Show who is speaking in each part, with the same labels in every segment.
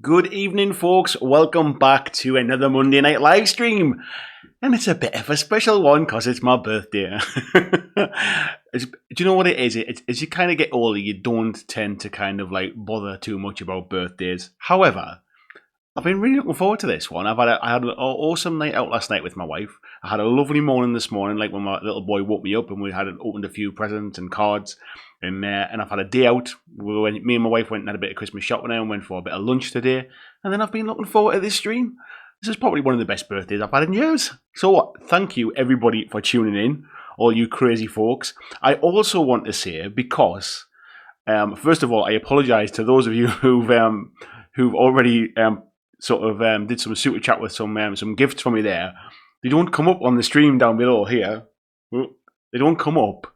Speaker 1: Good evening, folks. Welcome back to another Monday night live stream. And it's a bit of a special one because it's my birthday. Do you know what it is? As you kind of get older, you don't tend to kind of like bother too much about birthdays. However, I've been really looking forward to this one. I had an awesome night out last night with my wife. I had a lovely morning this morning, like when my little boy woke me up and we had opened a few presents and cards. And I've had a day out. Me and my wife went and had a bit of Christmas shopping and went for a bit of lunch today. And then I've been looking forward to this stream. This is probably one of the best birthdays I've had in years. So thank you everybody for tuning in, all you crazy folks. I also want to say, because first of all, I apologise to those of you who've already did some super chat with some gifts for me there. They don't come up on the stream down below here. They don't come up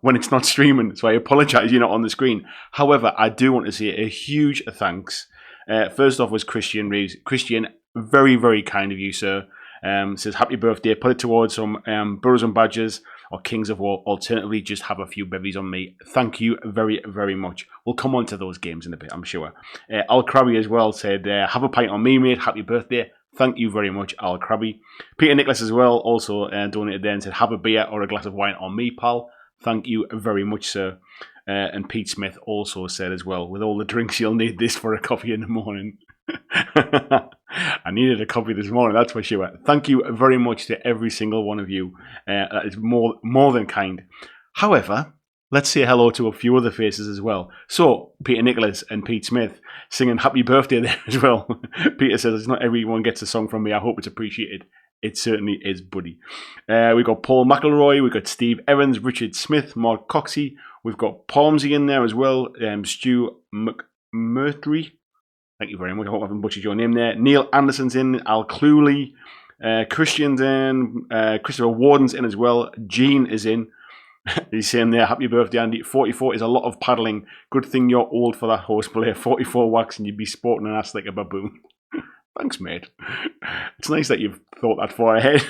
Speaker 1: when it's not streaming, so I apologise you're not on the screen. However, I do want to say a huge thanks. First off was Christian Reeves. Christian, very, very kind of you, sir. Says, happy birthday. Put it towards some Burrows and Badgers or Kings of War. Alternatively, just have a few bevies on me. Thank you very, very much. We'll come on to those games in a bit, I'm sure. Al Krabby as well said, have a pint on me, mate. Happy birthday. Thank you very much, Al Krabby. Peter Nicholas as well also donated there and said, have a beer or a glass of wine on me, pal. Thank you very much, sir. And Pete Smith also said as well, with all the drinks, you'll need this for a coffee in the morning. I needed a coffee this morning, that's for sure. Thank you very much to every single one of you. That is more than kind. However, let's say hello to a few other faces as well. So, Peter Nicholas and Pete Smith singing happy birthday there as well. Peter says, it's not everyone gets a song from me. I hope it's appreciated. It certainly is, buddy. We've got Paul McElroy, we've got Steve Evans, Richard Smith, Mark Coxey. We've got Palmsy in there as well. Stu McMurtry. Thank you very much. I hope I haven't butchered your name there. Neil Anderson's in. Al Cluley. Christian's in. Christopher Warden's in as well. Gene is in. He's saying there, happy birthday, Andy. 44 is a lot of paddling. Good thing you're old for that horse player. 44 wax and you'd be sporting an ass like a baboon. Thanks, mate. It's nice that you've thought that far ahead.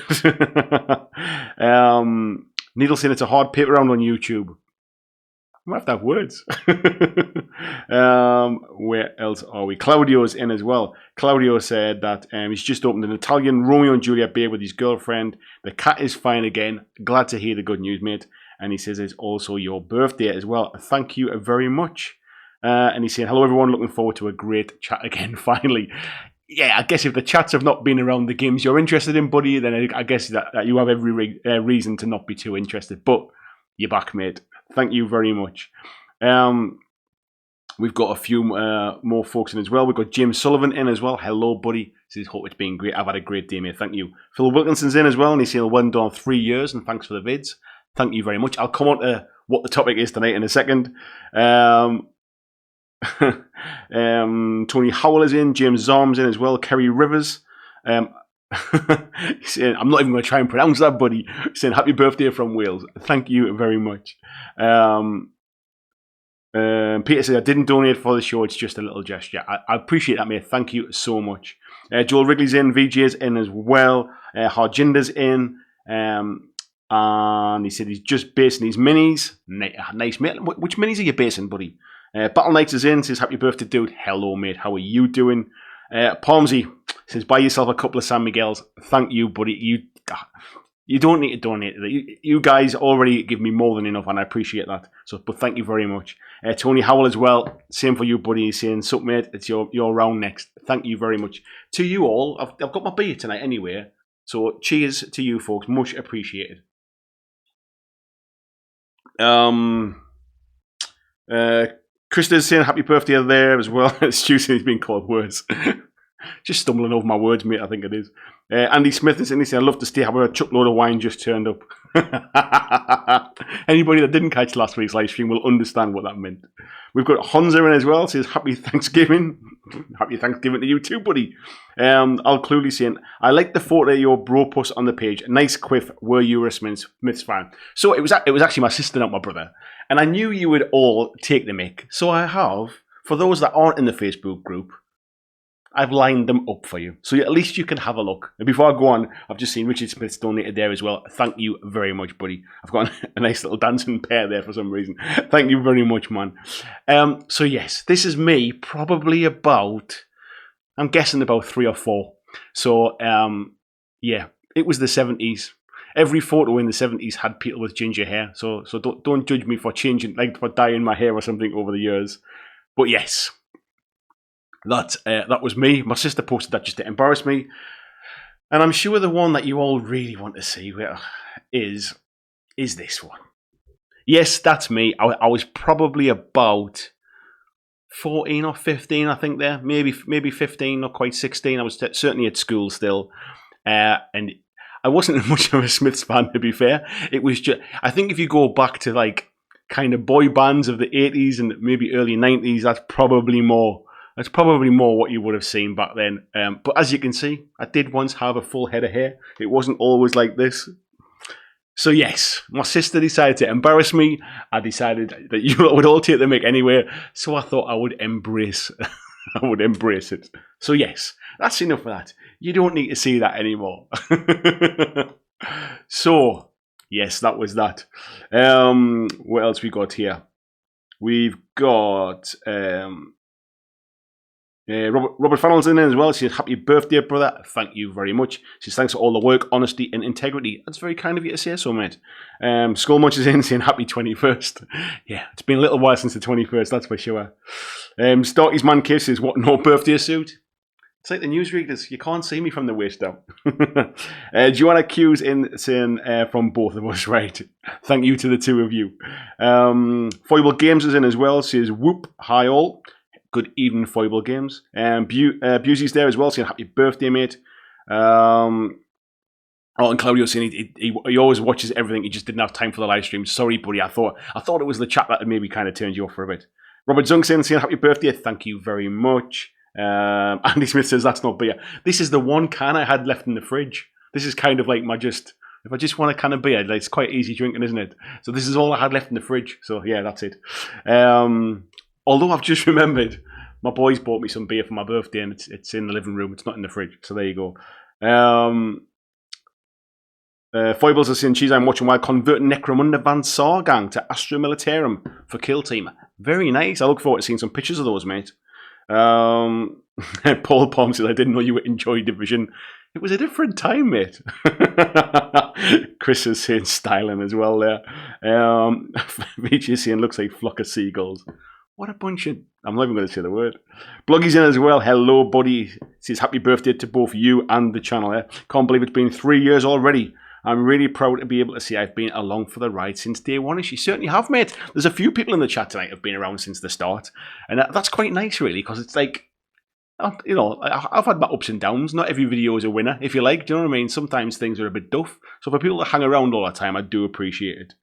Speaker 1: Needle saying it's a hard paper round on YouTube. I might have to have words. Where else are we? Claudio's in as well. Claudio said that he's just opened an Italian Romeo and Juliet beer with his girlfriend. The cat is fine again. Glad to hear the good news, mate. And he says it's also your birthday as well. Thank you very much. And he's saying, hello, everyone. Looking forward to a great chat again, finally. Yeah, I guess if the chats have not been around the games you're interested in, buddy, then I guess that you have every reason to not be too interested. But you're back, mate. Thank you very much. We've got a few more folks in as well. We've got James Sullivan in as well. Hello, buddy. Says, hope it's been great. I've had a great day, mate. Thank you. Phil Wilkinson's in as well, and he's saying, well done 3 years, and thanks for the vids. Thank you very much. I'll come on to what the topic is tonight in a second. Tony Howell is in. James Zorm's in as well. Kerry Rivers. He's saying, I'm not even going to try and pronounce that, buddy. He's saying, happy birthday from Wales. Thank you very much. Peter says, I didn't donate for the show. It's just a little gesture. I appreciate that, mate. Thank you so much. Joel Wrigley's in. VJ's in as well. Harjinder's in. And he said he's just basing his minis. Nice, mate. Which minis are you basing, buddy? Battle Knights is in. Says, happy birthday, dude. Hello, mate. How are you doing? Palmsy says, buy yourself a couple of San Miguel's. Thank you, buddy. You don't need to donate. You guys already give me more than enough, and I appreciate that. So, but thank you very much. Tony Howell as well. Same for you, buddy. He's saying, sup, mate. It's your round next. Thank you very much. To you all, I've got my beer tonight anyway. So, cheers to you folks. Much appreciated. Krista's saying happy birthday there as well. Stu saying he's been called words. Just stumbling over my words, mate, I think it is. Andy Smith is in. He said, I'd love to stay. However, a chuckload of wine just turned up. Anybody that didn't catch last week's live stream will understand what that meant. We've got Honza in as well. Says, happy Thanksgiving. Happy Thanksgiving to you too, buddy. Al Cluley saying, I like the photo of your bro puss on the page. Nice quiff. Were you a Smiths fan? So it was actually my sister, not my brother. And I knew you would all take the mick. So I have, for those that aren't in the Facebook group, I've lined them up for you. So at least you can have a look. And before I go on, I've just seen Richard Smith's donated there as well. Thank you very much, buddy. I've got a nice little dancing pair there for some reason. Thank you very much, man. So yes, this is me probably about I'm guessing about 3 or 4. So, yeah, it was the 70s. Every photo in the 70s had people with ginger hair. So don't judge me for for dyeing my hair or something over the years. But yes, that was me. My sister posted that just to embarrass me. And I'm sure the one that you all really want to see is this one. Yes, that's me. I was probably about 14 or 15, I think there. Maybe 15, not quite 16. I was certainly at school still. And I wasn't much of a Smiths fan, to be fair. It was just, I think if you go back to like kind of boy bands of the 80s and maybe early 90s, that's probably more what you would have seen back then. But as you can see, I did once have a full head of hair. It wasn't always like this. So yes, my sister decided to embarrass me. I decided that you would all take the mick anyway. So I thought I would embrace it. So yes, that's enough of that. You don't need to see that anymore. So yes, that was that. What else we got here? We've got Robert Fennell's in there as well. She says, happy birthday, brother. Thank you very much. She says, thanks for all the work, honesty, and integrity. That's very kind of you to say so, mate. Skull Munch is in saying, happy 21st. Yeah, it's been a little while since the 21st, that's for sure. Starky's Man Cave says, what, no birthday suit? It's like the newsreaders. You can't see me from the waist down. Joanna Q's in saying, from both of us, right. Thank you to the two of you. Foible Games is in as well. Says, whoop, hi all. Good evening, Foible Games. Busey's there as well, saying happy birthday, mate. And Claudio saying he always watches everything. He just didn't have time for the live stream. Sorry, buddy. I thought it was the chat that had maybe kind of turned you off for a bit. Robert Zung saying happy birthday. Thank you very much. Andy Smith says that's not beer. This is the one can I had left in the fridge. This is kind of like if I just want a can of beer, it's quite easy drinking, isn't it? So this is all I had left in the fridge. So yeah, that's it. Although I've just remembered, my boys bought me some beer for my birthday, and it's in the living room. It's not in the fridge. So there you go. Foibles are saying, cheese, I'm watching while converting Necromunda Van Sargang to Astra Militarum for Kill Team. Very nice. I look forward to seeing some pictures of those, mate. Paul Palm says, I didn't know you would enjoy Division. It was a different time, mate. Chris is saying styling as well there. VG is saying, looks like flock of seagulls. What a bunch of... I'm not even going to say the word. Bloggy's in as well. Hello, buddy. Says happy birthday to both you and the channel. Can't believe it's been 3 years already. I'm really proud to be able to say I've been along for the ride since day one, and you certainly have, mate. There's a few people in the chat tonight who have been around since the start, and that's quite nice, really, because it's like, you know, I've had my ups and downs. Not every video is a winner, if you like. Do you know what I mean? Sometimes things are a bit duff. So for people that hang around all the time, I do appreciate it.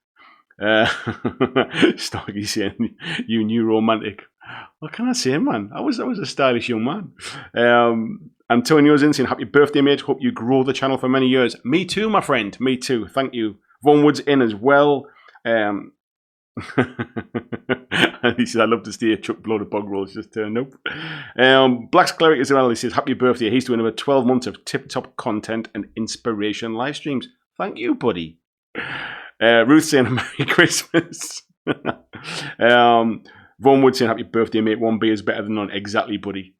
Speaker 1: Starkey saying, you new romantic. What can I say, man? I was a stylish young man. Antonio's in saying, happy birthday, mate. Hope you grow the channel for many years. Me too, my friend. Me too. Thank you. Von Wood's in as well. And he says, I'd love to see a Chuck Blow the Bog Rolls just turned up. Black's Cleric as well. He says, happy birthday. He's doing about 12 months of tip-top content and inspiration live streams. Thank you, buddy. Ruth saying, Merry Christmas. Von Wood saying, happy birthday, mate. One beer is better than none. Exactly, buddy.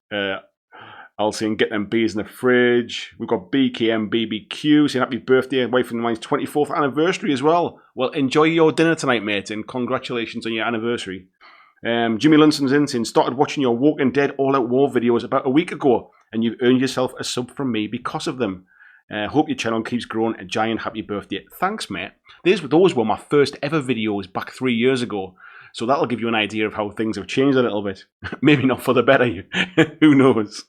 Speaker 1: Al saying, get them beers in the fridge. We've got BKM BBQ saying, happy birthday. Wife and mine's 24th anniversary as well. Well, enjoy your dinner tonight, mate, and congratulations on your anniversary. Jimmy Lunson's in saying, started watching your Walking Dead All-Out War videos about a week ago, and you've earned yourself a sub from me because of them. Hope your channel keeps growing. A giant happy birthday. Thanks, mate. Those were my first ever videos back 3 years ago. So that'll give you an idea of how things have changed a little bit. Maybe not for the better. Who knows?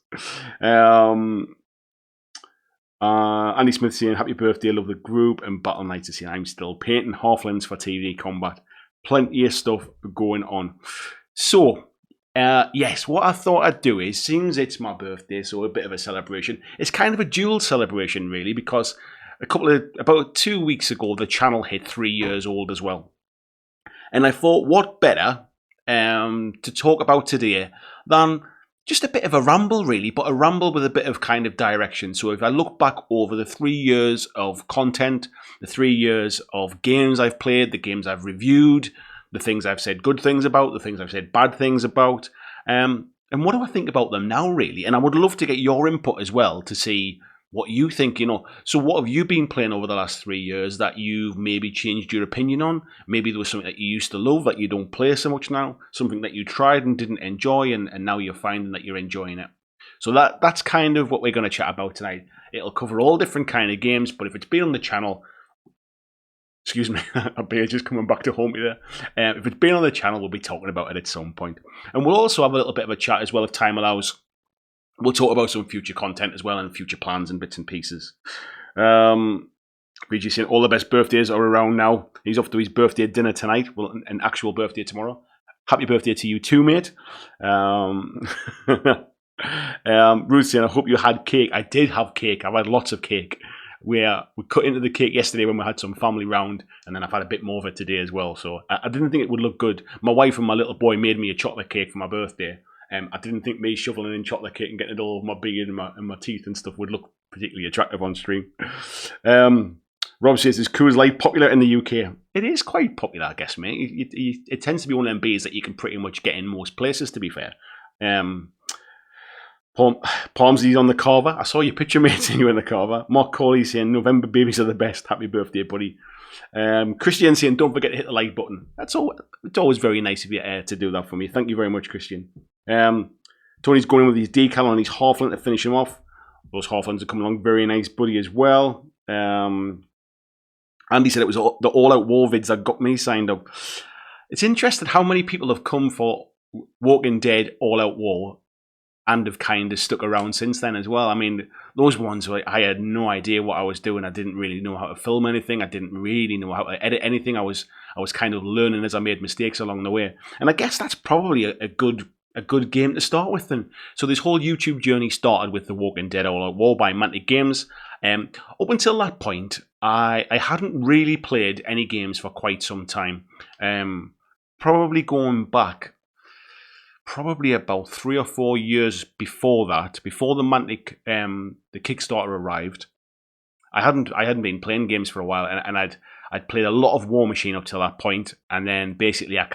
Speaker 1: Andy Smith saying, happy birthday, love the group. And Battle Knights is saying, I'm still painting halflings for TV combat. Plenty of stuff going on. So, yes, what I thought I'd do is, since it's my birthday, so a bit of a celebration, it's kind of a dual celebration, really, because about 2 weeks ago, the channel hit 3 years old as well. And I thought, what better to talk about today than just a bit of a ramble, really, but a ramble with a bit of kind of direction. So if I look back over the 3 years of content, the 3 years of games I've played, the games I've reviewed, the things I've said good things about, the things I've said bad things about, And what do I think about them now, really? And I would love to get your input as well to see what you think, So what have you been playing over the last 3 years that you've maybe changed your opinion on? Maybe there was something that you used to love that you don't play so much now, something that you tried and didn't enjoy, and now you're finding that you're enjoying it. So that's kind of what we're going to chat about tonight. It'll cover all different kind of games, but if it's been on the channel, excuse me, a beer just coming back to haunt me there. If it's been on the channel, we'll be talking about it at some point. And we'll also have a little bit of a chat as well if time allows. We'll talk about some future content as well and future plans and bits and pieces. BG saying all the best birthdays are around now. He's off to his birthday dinner tonight. Well, an actual birthday tomorrow. Happy birthday to you too, mate. Ruth saying, I hope you had cake. I did have cake. I've had lots of cake. We cut into the cake yesterday when we had some family round, and then I've had a bit more of it today as well. So I didn't think it would look good. My wife and my little boy made me a chocolate cake for my birthday. I didn't think me shoveling in chocolate cake and getting it all over my beard and my teeth and stuff would look particularly attractive on stream. Rob says, is Coors Light popular in the UK? It is quite popular, I guess, mate. It tends to be one of them beers that you can pretty much get in most places, to be fair. Palmsy's on the carver. I saw your picture, mate, saying you were in the carver. Mark Corley saying, November babies are the best. Happy birthday, buddy. Christian saying, don't forget to hit the like button. It's always very nice of you to do that for me. Thank you very much, Christian. Tony's going in with his decal on his halfling to finish him off. Those halflings are coming along very nice, buddy, as well. Andy said it was the all-out war vids that got me signed up. It's interesting how many people have come for Walking Dead all-out war and have kind of stuck around since then as well. I mean, those ones where I had no idea what I was doing. I didn't really know how to film anything. I didn't really know how to edit anything. I was kind of learning as I made mistakes along the way. And I guess that's probably a good game to start with then. So this whole YouTube journey started with the Walking Dead all-out war by Mantic Games. Up until that point, I hadn't really played any games for quite some time. Probably going back about 3 or 4 years before that, before the Mantic the Kickstarter arrived. I hadn't been playing games for a while, and I'd played a lot of War Machine up till that point, and then basically I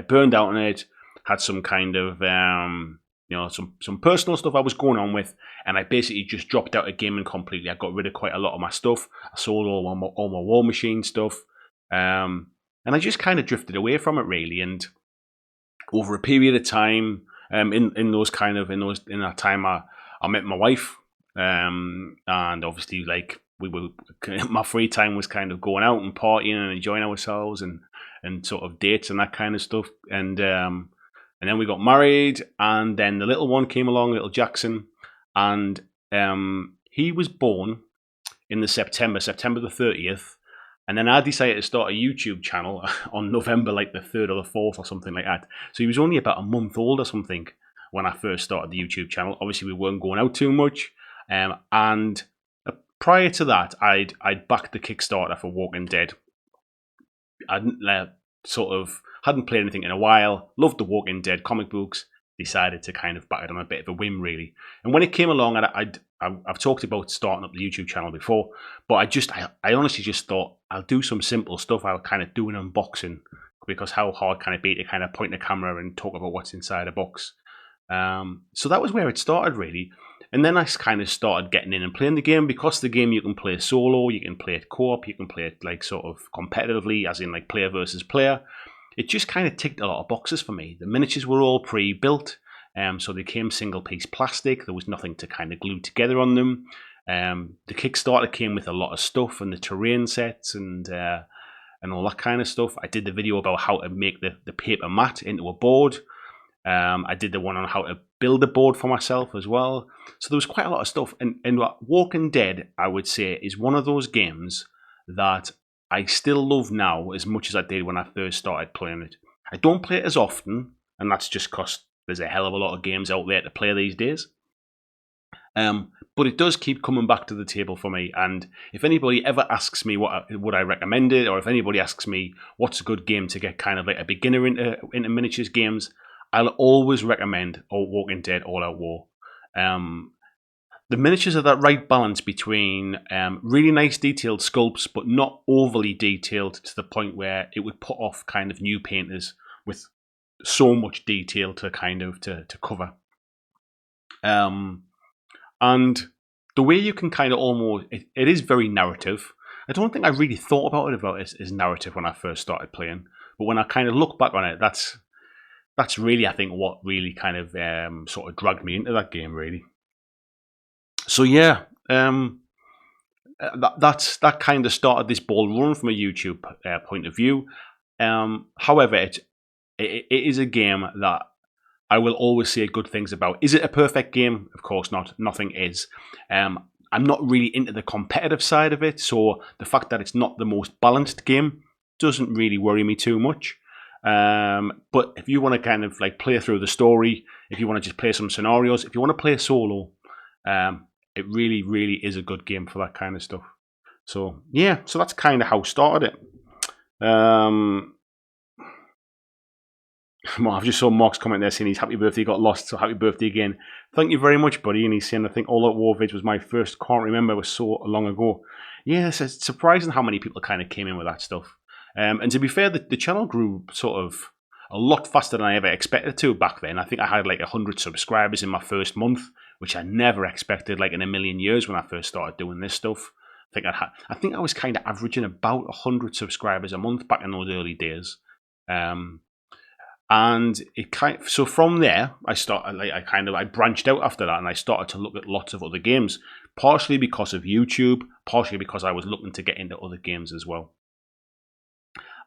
Speaker 1: burned out on it. Had some kind of some personal stuff I was going on with, and I basically just dropped out of gaming completely. I got rid of quite a lot of my stuff. I sold all my War Machine stuff, and I just kind of drifted away from it really. And over a period of time, in that time, I met my wife, and obviously like my free time was kind of going out and partying and enjoying ourselves and sort of dates and that kind of stuff, and then we got married, and then the little one came along, little Jackson, and he was born in the September the 30th, and then I decided to start a YouTube channel on November like the 3rd or the 4th or something like that. So he was only about a month old or something when I first started the YouTube channel. Obviously, we weren't going out too much, and prior to that, I'd backed the Kickstarter for Walking Dead. I hadn't played anything in a while, loved the Walking Dead comic books, decided to kind of back it on a bit of a whim, really. And when it came along, I've talked about starting up the YouTube channel before, but I honestly just thought, I'll do some simple stuff. I'll kind of do an unboxing, because how hard can it be to kind of point the camera and talk about what's inside a box? So that was where it started, really. And then I kind of started getting in and playing the game, because the game you can play solo, you can play it co-op, you can play it like sort of competitively, as in like player versus player. It just kind of ticked a lot of boxes for me. The miniatures were all pre-built, so they came single-piece plastic. There was nothing to kind of glue together on them. The Kickstarter came with a lot of stuff and the terrain sets and all that kind of stuff. I did the video about how to make the paper mat into a board. I did the one on how to build a board for myself as well. So there was quite a lot of stuff. And Walking Dead, I would say, is one of those games that I still love now as much as I did when I first started playing it. I don't play it as often, and that's just because there's a hell of a lot of games out there to play these days. But it does keep coming back to the table for me. And if anybody ever asks me would I recommend it, or if anybody asks me what's a good game to get kind of like a beginner into miniatures games, I'll always recommend Walking Dead All-Out War. The miniatures are that right balance between really nice detailed sculpts, but not overly detailed to the point where it would put off kind of new painters with so much detail to kind of to cover. Um, and the way you can kind of almost, it is very narrative. I don't think I really thought about it as narrative when I first started playing, but when I kind of look back on it, that's really, I think, what really kind of sort of dragged me into that game, really. So yeah, that kind of started this ball rolling from a YouTube point of view. However, it is a game that I will always say good things about. Is it a perfect game? Of course not. Nothing is. I'm not really into the competitive side of it, so the fact that it's not the most balanced game doesn't really worry me too much. But if you want to kind of like play through the story, if you want to just play some scenarios, if you want to play solo, it really, really is a good game for that kind of stuff. So yeah, so that's kind of how I started it. Well, I've just saw Mark's comment there saying his happy birthday got lost, so happy birthday again. Thank you very much, buddy. And he's saying, I think All Out War Vid was my first, can't remember, it was so long ago. Yes, it's surprising how many people kind of came in with that stuff. And to be fair, the channel grew sort of a lot faster than I ever expected to back then. I think I had like 100 subscribers in my first month, which I never expected like in a million years when I first started doing this stuff. I think I was kind of averaging about 100 subscribers a month back in those early days. And so from there, I branched out after that, and I started to look at lots of other games, partially because of YouTube, partially because I was looking to get into other games as well.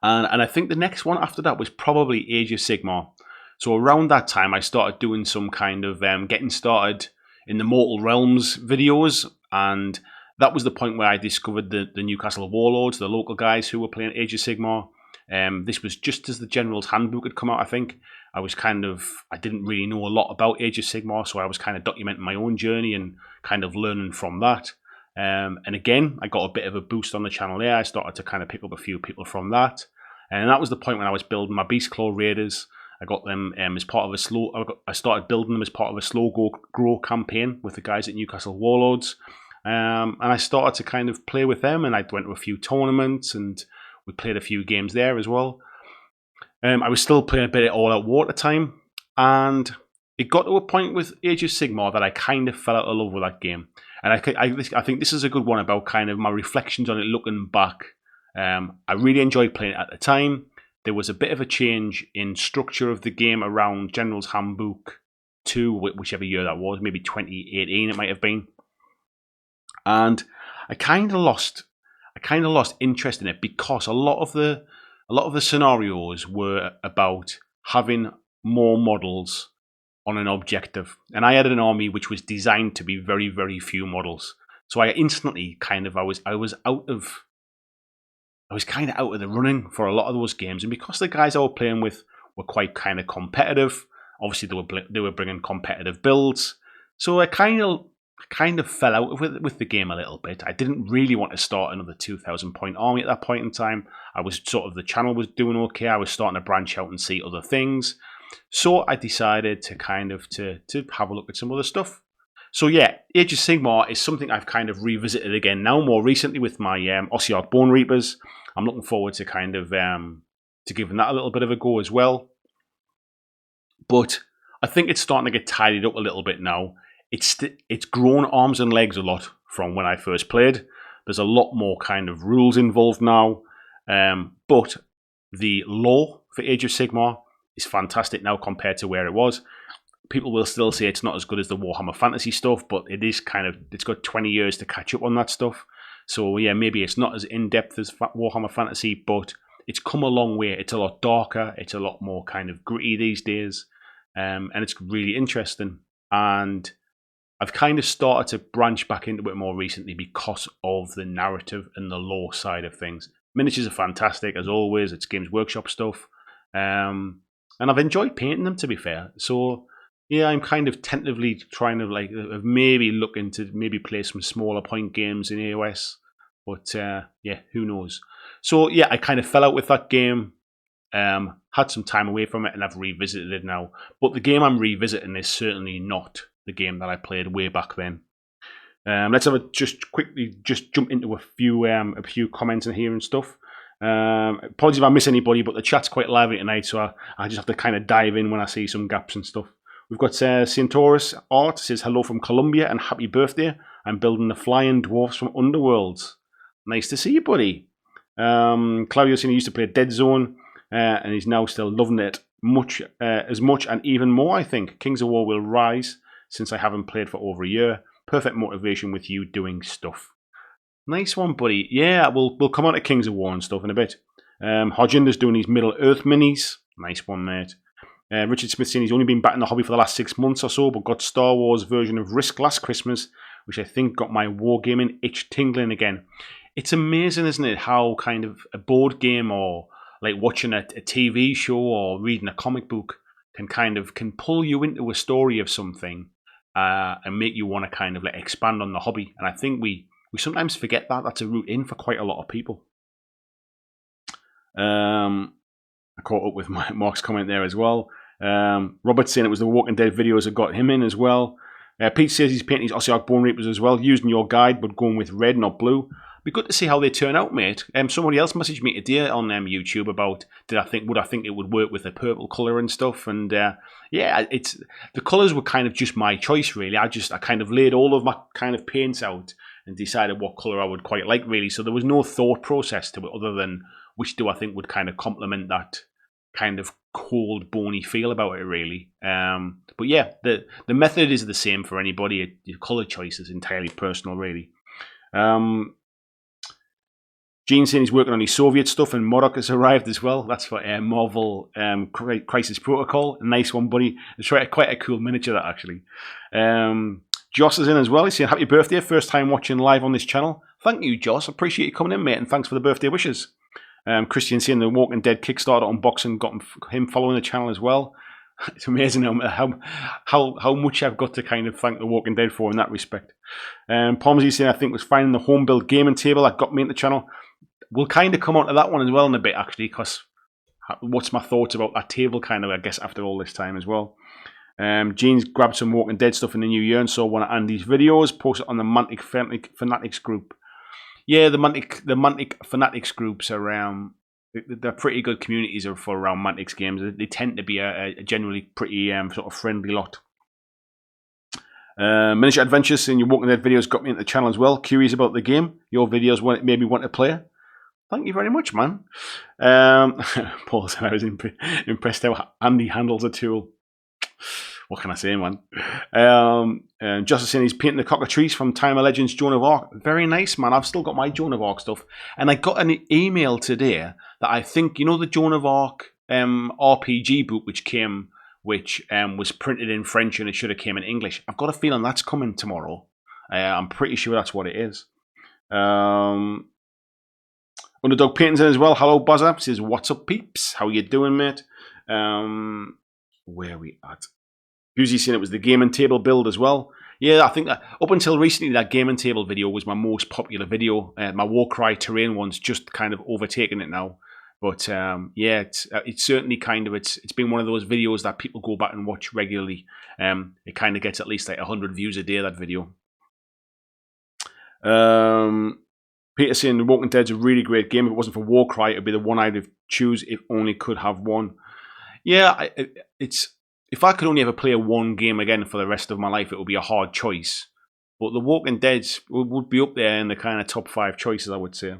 Speaker 1: And I think the next one after that was probably Age of Sigmar. So around that time, I started doing some kind of getting started in the Mortal Realms videos, and that was the point where I discovered the Newcastle Warlords, the local guys who were playing Age of Sigmar. This was just as the General's Handbook had come out, I think. I didn't really know a lot about Age of Sigmar, so I was kind of documenting my own journey and kind of learning from that. And again, I got a bit of a boost on the channel there. I started to kind of pick up a few people from that. And that was the point when I was building my Beastclaw Raiders. I got them as part of I started building them as part of a slow grow campaign with the guys at Newcastle Warlords. And I started to kind of play with them, and I went to a few tournaments, and we played a few games there as well. I was still playing a bit of All Out War at the time, and it got to a point with Age of Sigmar that I kind of fell out of love with that game. And I think this is a good one about kind of my reflections on it looking back. I really enjoyed playing it at the time. There was a bit of a change in structure of the game around General's Handbook 2, whichever year that was, maybe 2018 it might have been. And I kind of lost interest in it because a lot of the scenarios were about having more models on an objective, and I had an army which was designed to be very, very few models. So I instantly kind of I was kind of out of the running for a lot of those games, and because the guys I was playing with were quite kind of competitive, obviously they were bringing competitive builds, so I kind of fell out with the game a little bit. I didn't really want to start another 2,000 point army at that point in time. The channel was doing okay. I was starting to branch out and see other things. So I decided to kind of to have a look at some other stuff. So yeah, Age of Sigmar is something I've kind of revisited again now more recently with my Ossiarch Bone Reapers. I'm looking forward to kind of to giving that a little bit of a go as well. But I think it's starting to get tidied up a little bit now. It's grown arms and legs a lot from when I first played. There's a lot more kind of rules involved now. But the lore for Age of Sigmar is fantastic now compared to where it was. People will still say it's not as good as the Warhammer Fantasy stuff, but it's got 20 years to catch up on that stuff. So yeah, maybe it's not as in-depth as Warhammer Fantasy, but it's come a long way. It's a lot darker. It's a lot more kind of gritty these days. And it's really interesting. And I've kind of started to branch back into it more recently because of the narrative and the lore side of things. Miniatures are fantastic, as always. It's Games Workshop stuff. And I've enjoyed painting them, to be fair. So, yeah, I'm kind of tentatively trying to maybe look into maybe play some smaller point games in AOS. But, yeah, who knows. So, yeah, I kind of fell out with that game. Had some time away from it, and I've revisited it now. But the game I'm revisiting is certainly not the game that I played way back then. Let's just quickly jump into a few comments in here and stuff. Apologies if I miss anybody, but the chat's quite lively tonight, so I just have to kind of dive in when I see some gaps and stuff. We've got Centaurus Art says hello from Colombia and happy birthday. I'm building the flying dwarfs from Underworlds. Nice to see you, buddy. Claudio saying he used to play Dead Zone and he's now still loving it as much and even more, I think. Kings of War will rise since I haven't played for over a year. Perfect motivation with you doing stuff. Nice one, buddy. Yeah, we'll come on to Kings of War and stuff in a bit. Hodginder's doing these Middle Earth minis. Nice one, mate. Richard Smith saying he's only been back in the hobby for the last 6 months or so, but got Star Wars version of Risk last Christmas, which I think got my wargaming itch tingling again. It's amazing, isn't it, how kind of a board game or like watching a TV show or reading a comic book can pull you into a story of something and make you want to kind of like expand on the hobby. And I think we sometimes forget that that's a route in for quite a lot of people. I caught up with Mark's comment there as well. Robert saying it was the Walking Dead videos that got him in as well. Pete says he's painting his Ossiarch Bone Reapers as well, using your guide but going with red, not blue. Be good to see how they turn out, mate. Somebody else messaged me today on YouTube about would I think it would work with the purple colour and stuff, and yeah, the colours were kind of just my choice really. I kind of laid all of my kind of paints out and decided what colour I would quite like really. So there was no thought process to it other than which do I think would kind of complement that kind of cold, bony feel about it really. But yeah, the method is the same for anybody. Your colour choice is entirely personal really. Gene saying he's working on his Soviet stuff and Modoc has arrived as well. That's for Marvel Crisis Protocol. A nice one, buddy. It's quite a cool miniature, that actually. Joss is in as well. He's saying happy birthday. First time watching live on this channel. Thank you, Joss. Appreciate you coming in, mate. And thanks for the birthday wishes. Christian saying the Walking Dead Kickstarter unboxing got him following the channel as well. It's amazing how much I've got to kind of thank the Walking Dead for in that respect. Pomsey saying I think was finding the home build gaming table that got me into the channel. We'll kind of come on to that one as well in a bit, actually, because what's my thoughts about that table, kind of, I guess, after all this time as well. Gene's grabbed some Walking Dead stuff in the new year and saw one of Andy's videos, posted on the Mantic Fanatics group. Yeah, the Mantic Fanatics groups are they're pretty good communities for around Mantic's games. They tend to be a generally pretty sort of friendly lot. Miniature Adventures in your Walking Dead videos got me into the channel as well. Curious about the game. Your videos made me want to play. Thank you very much, man. Paul said I was impressed how Andy handles a tool. What can I say, man? Justice saying he's painting the cockatrice from Time of Legends Joan of Arc. Very nice, man. I've still got my Joan of Arc stuff. And I got an email today that I think, you know, the Joan of Arc RPG book which was printed in French and it should have came in English. I've got a feeling that's coming tomorrow. I'm pretty sure that's what it is. Underdog Paintings in as well. Hello, Buzzer. Says, what's up, peeps? How you doing, mate? Where are we at? Usually saying it was the gaming table build as well. Yeah, I think that up until recently, that gaming table video was my most popular video. My Warcry terrain one's just kind of overtaken it now. But yeah, it's certainly kind of it's been one of those videos that people go back and watch regularly. It kind of gets at least like 100 views a day, that video. Peter saying The Walking Dead's a really great game. If it wasn't for Warcry, it'd be the one I'd choose if only could have one. Yeah, if I could only ever play one game again for the rest of my life, it would be a hard choice. But The Walking Dead would be up there in the kind of top 5 choices, I would say.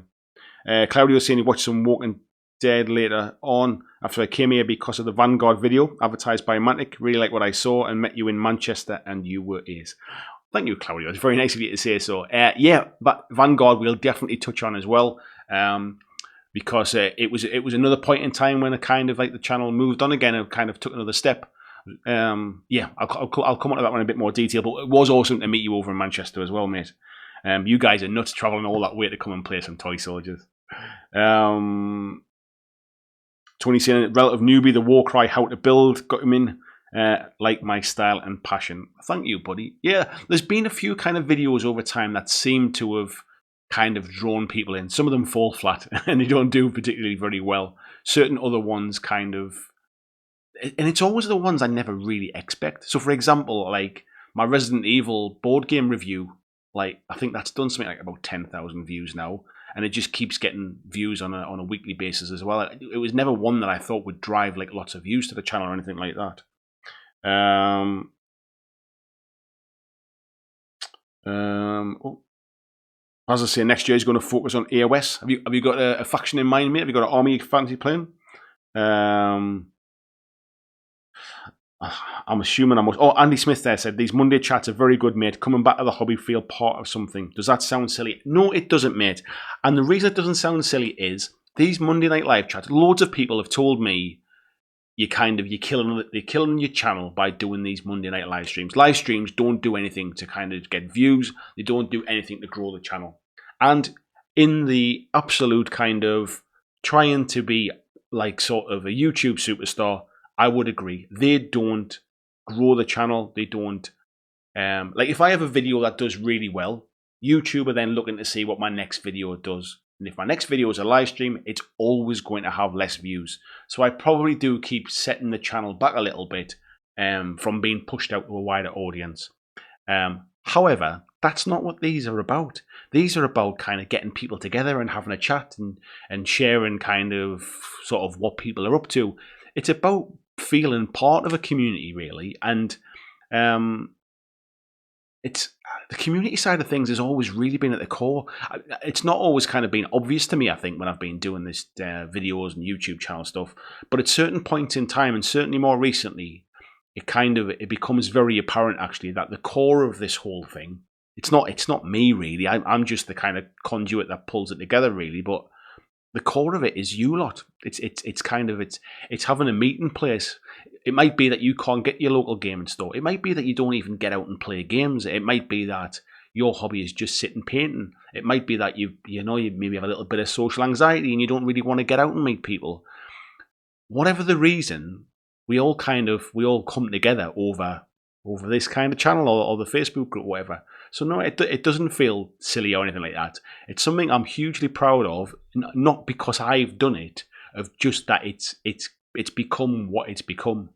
Speaker 1: Claudio saying he watched some Walking Dead later on after I came here because of the Vanguard video advertised by Mantic. Really like what I saw and met you in Manchester and you were ace. Thank you, Claudio. It's very nice of you to say so. Yeah, but Vanguard we'll definitely touch on as well, because it was another point in time when kind of like the channel moved on again and kind of took another step. Yeah, I'll come on to that one in a bit more detail. But it was awesome to meet you over in Manchester as well, mate. You guys are nuts traveling all that way to come and play some Toy Soldiers. Tony saying relative newbie, the Warcry how to build got him in. Like my style and passion. Thank you, buddy. Yeah, there's been a few kind of videos over time that seem to have kind of drawn people in. Some of them fall flat and they don't do particularly very well. Certain other ones kind of, and it's always the ones I never really expect. So for example, like my Resident Evil board game review, like I think that's done something like about 10,000 views now, and it just keeps getting views on a weekly basis as well. It was never one that I thought would drive like lots of views to the channel or anything like that. Um, oh, as I say, next year is going to focus on AOS. Have you got a faction in mind, mate? Have you got an army you fancy playing? I'm assuming I must. Oh, Andy Smith there said these Monday chats are very good, mate. Coming back to the hobby, feel part of something. Does that sound silly? No, it doesn't, mate. And the reason it doesn't sound silly is these Monday night live chats. Loads of people have told me you're killing your channel by doing these Monday night live streams. Live streams don't do anything to kind of get views. They don't do anything to grow the channel. And in the absolute kind of trying to be like sort of a YouTube superstar, I would agree. They don't grow the channel. They don't like if I have a video that does really well, YouTube are then looking to see what my next video does. And if my next video is a live stream, it's always going to have less views. So I probably do keep setting the channel back a little bit from being pushed out to a wider audience. However, that's not what these are about. These are about kind of getting people together and having a chat and sharing kind of sort of what people are up to. It's about feeling part of a community, really. And it's the community side of things has always really been at the core. It's not always kind of been obvious to me, I think, when I've been doing this videos and YouTube channel stuff. But at certain points in time, and certainly more recently, it becomes very apparent actually that the core of this whole thing, it's not me really. I'm just the kind of conduit that pulls it together really. But the core of it is you lot. It's having a meeting place. It might be that you can't get your local gaming store. It might be that you don't even get out and play games. It might be that your hobby is just sitting painting. It might be that you maybe have a little bit of social anxiety and you don't really want to get out and meet people. Whatever the reason, we all come together over this kind of channel or the Facebook group, or whatever. So no, it doesn't feel silly or anything like that. It's something I'm hugely proud of, not because I've done it, of just that it's become what it's become.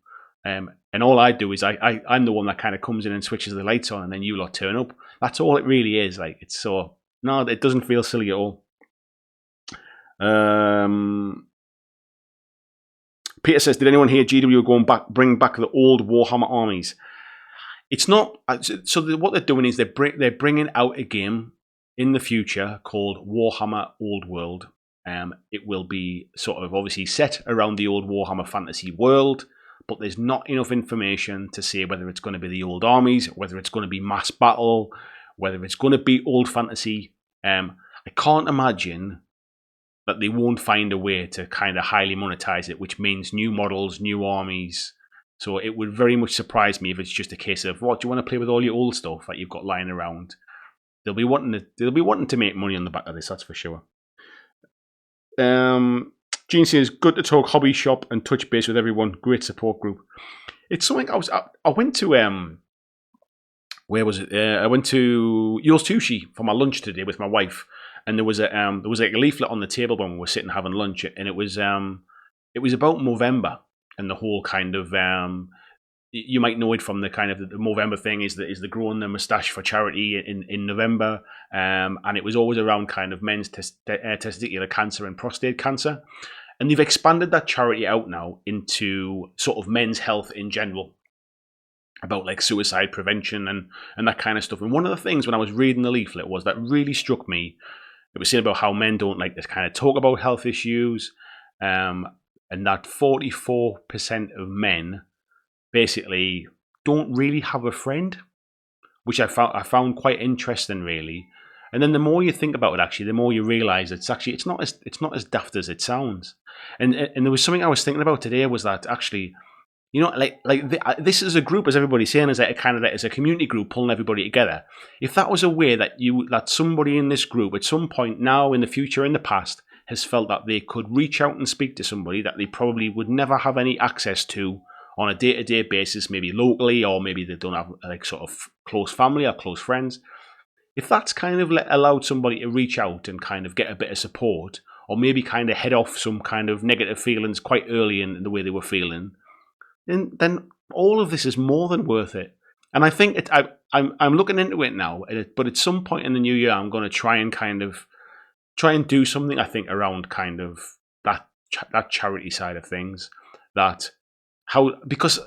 Speaker 1: And all I do is I'm the one that kind of comes in and switches the lights on, and then you lot turn up. That's all it really is. Like it's so no, it doesn't feel silly at all. Peter says, did anyone hear GW bring back the old Warhammer armies? It's not. So what they're doing is they're bringing out a game in the future called Warhammer Old World. It will be sort of obviously set around the old Warhammer fantasy world, but there's not enough information to say whether it's going to be the old armies, whether it's going to be mass battle, whether it's going to be old fantasy. I can't imagine that they won't find a way to kind of highly monetize it, which means new models, new armies. So it would very much surprise me if it's just a case of, what, do you want to play with all your old stuff that you've got lying around? They'll be wanting to make money on the back of this, that's for sure. Gene says, good to talk hobby shop and touch base with everyone. Great support group. It's something I went to where was it? I went to Yo's Sushi for my lunch today with my wife, and there was a leaflet on the table when we were sitting having lunch, and it was about Movember and the whole kind of you might know it from the kind of the Movember thing is the growing the moustache for charity in November, and it was always around kind of men's testicular cancer and prostate cancer, and they've expanded that charity out now into sort of men's health in general, about like suicide prevention and that kind of stuff. And one of the things when I was reading the leaflet was that really struck me. It was saying about how men don't like to kind of talk about health issues, and that 44% of men basically don't really have a friend, which I found quite interesting, really. And then the more you think about it, actually, the more you realise it's not as daft as it sounds. And there was something I was thinking about today was that actually, you know, this is a group, as everybody's saying, as a community group pulling everybody together. If that was a way that somebody in this group at some point now, in the future, in the past, has felt that they could reach out and speak to somebody that they probably would never have any access to on a day-to-day basis, maybe locally, or maybe they don't have like sort of close family or close friends. If that's kind of allowed somebody to reach out and kind of get a bit of support, or maybe kind of head off some kind of negative feelings quite early in the way they were feeling, then all of this is more than worth it. And I think I'm looking into it now, but at some point in the new year, I'm going to try and do something, I think, around kind of that charity side of things. Because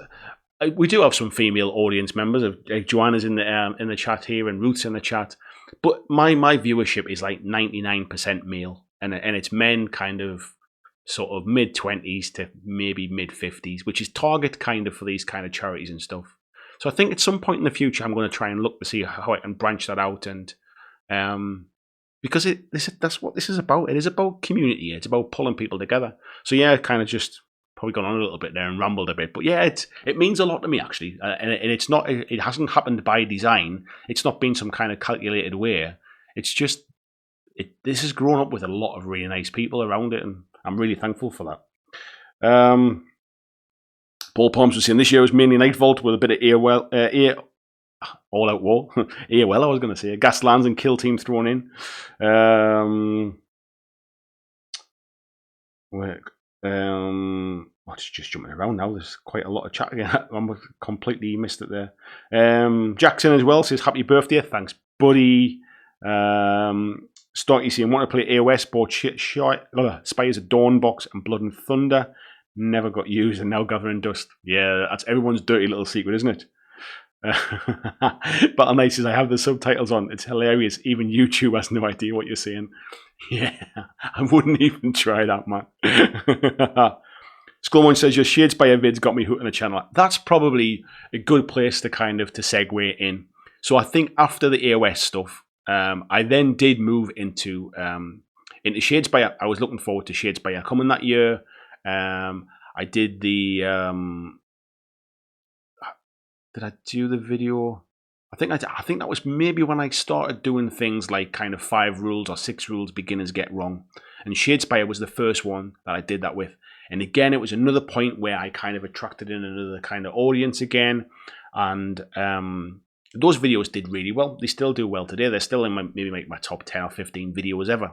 Speaker 1: we do have some female audience members. Joanna's in the chat here, and Ruth's in the chat. But my viewership is like 99% male, and it's men kind of sort of mid-20s to maybe mid-50s, which is target kind of for these kind of charities and stuff. So I think at some point in the future, I'm going to try and look to see how I can branch that out, and because that's what this is about. It is about community. It's about pulling people together. So yeah, kind of just probably gone on a little bit there and rambled a bit, but yeah, it means a lot to me actually, and it's not. It hasn't happened by design. It's not been some kind of calculated way. It's just this has grown up with a lot of really nice people around it, and I'm really thankful for that. Paul Palms was saying this year was mainly Night Vault with a bit of all out war. AOL, I was going to say. Gaslands and Kill Team thrown in. It's just jumping around now. There's quite a lot of chat again. I completely missed it there. Jackson as well says, happy birthday. Thanks, buddy. Stocky saying, want to play AOS, bought Spires of Dawn box and Blood and Thunder. Never got used and now gathering dust. Yeah, that's everyone's dirty little secret, isn't it? Battle Knight says, I have the subtitles on. It's hilarious. Even YouTube has no idea what you're saying. Yeah, I wouldn't even try that, man. Skullmoon says, your Shadespire vids got me hooked on the channel. That's probably a good place to kind of to segue in. So I think after the AOS stuff, I then did move into Shadespire. I was looking forward to Shadespire coming that year. I did the did I do the video? I think that was maybe when I started doing things like kind of 5 rules or 6 rules beginners get wrong, and Shadespire was the first one that I did that with. And again, it was another point where I kind of attracted in another kind of audience again, and those videos did really well. They still do well today. They're still in maybe my top 10 or 15 videos ever.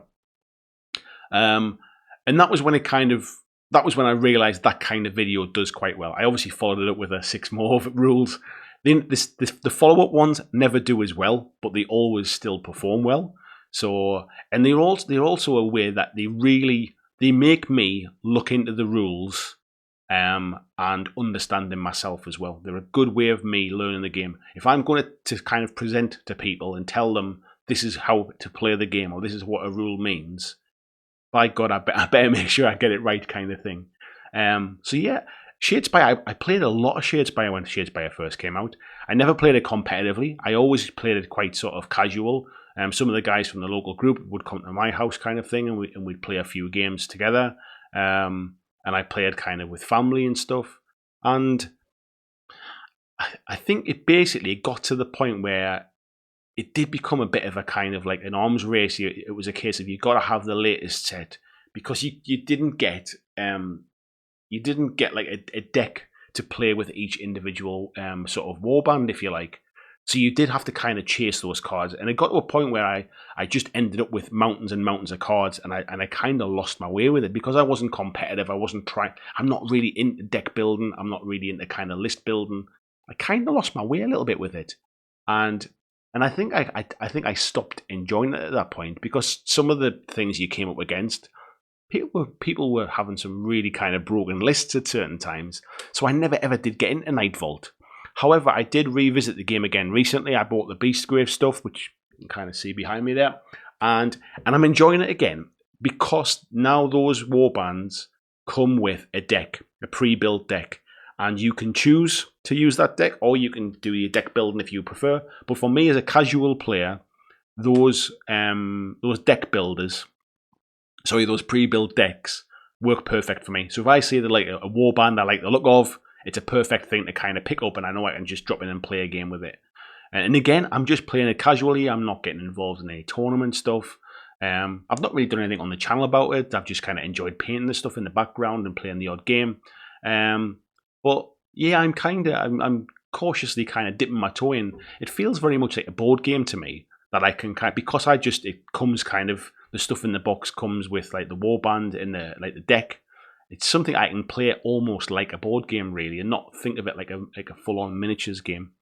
Speaker 1: And that was when I realized that kind of video does quite well. I obviously followed it up with 6 more rules. The follow-up ones never do as well, but they always still perform well. So, and they're also aware that they make me look into the rules and understand them myself as well. They're a good way of me learning the game. If I'm going to kind of present to people and tell them this is how to play the game or this is what a rule means, by God, I better make sure I get it right, kind of thing. So yeah, Shadespire, I played a lot of Shadespire when Shadespire first came out. I never played it competitively. I always played it quite sort of casual. Some of the guys from the local group would come to my house kind of thing, and we'd play a few games together. And I played kind of with family and stuff. And I think it basically got to the point where it did become a bit of a kind of like an arms race. It was a case of you got to have the latest set, because you didn't get like a deck to play with each individual sort of warband, if you like. So you did have to kind of chase those cards, and it got to a point where I just ended up with mountains and mountains of cards, and I kind of lost my way with it because I wasn't competitive. I wasn't trying. I'm not really into deck building. I'm not really into kind of list building. I kind of lost my way a little bit with it, and I think I stopped enjoying it at that point, because some of the things you came up against, people were having some really kind of broken lists at certain times. So I never ever did get into Night Vault. However, I did revisit the game again recently. I bought the Beastgrave stuff, which you can kind of see behind me there, and I'm enjoying it again, because now those warbands come with a deck, a pre-built deck. And you can choose to use that deck, or you can do your deck building if you prefer. But for me as a casual player, those deck builders, those pre-built decks work perfect for me. So if I see that like a warband I like the look of, it's a perfect thing to kind of pick up, and I know I can just drop in and play a game with it. And again, I'm just playing it casually. I'm not getting involved in any tournament stuff. I've not really done anything on the channel about it. I've just kind of enjoyed painting the stuff in the background and playing the odd game. But yeah, I'm cautiously kind of dipping my toe in. It feels very much like a board game to me, that I can kind of, because it comes kind of, the stuff in the box comes with like the warband and the deck. It's something I can play almost like a board game really, and not think of it like a full-on miniatures game.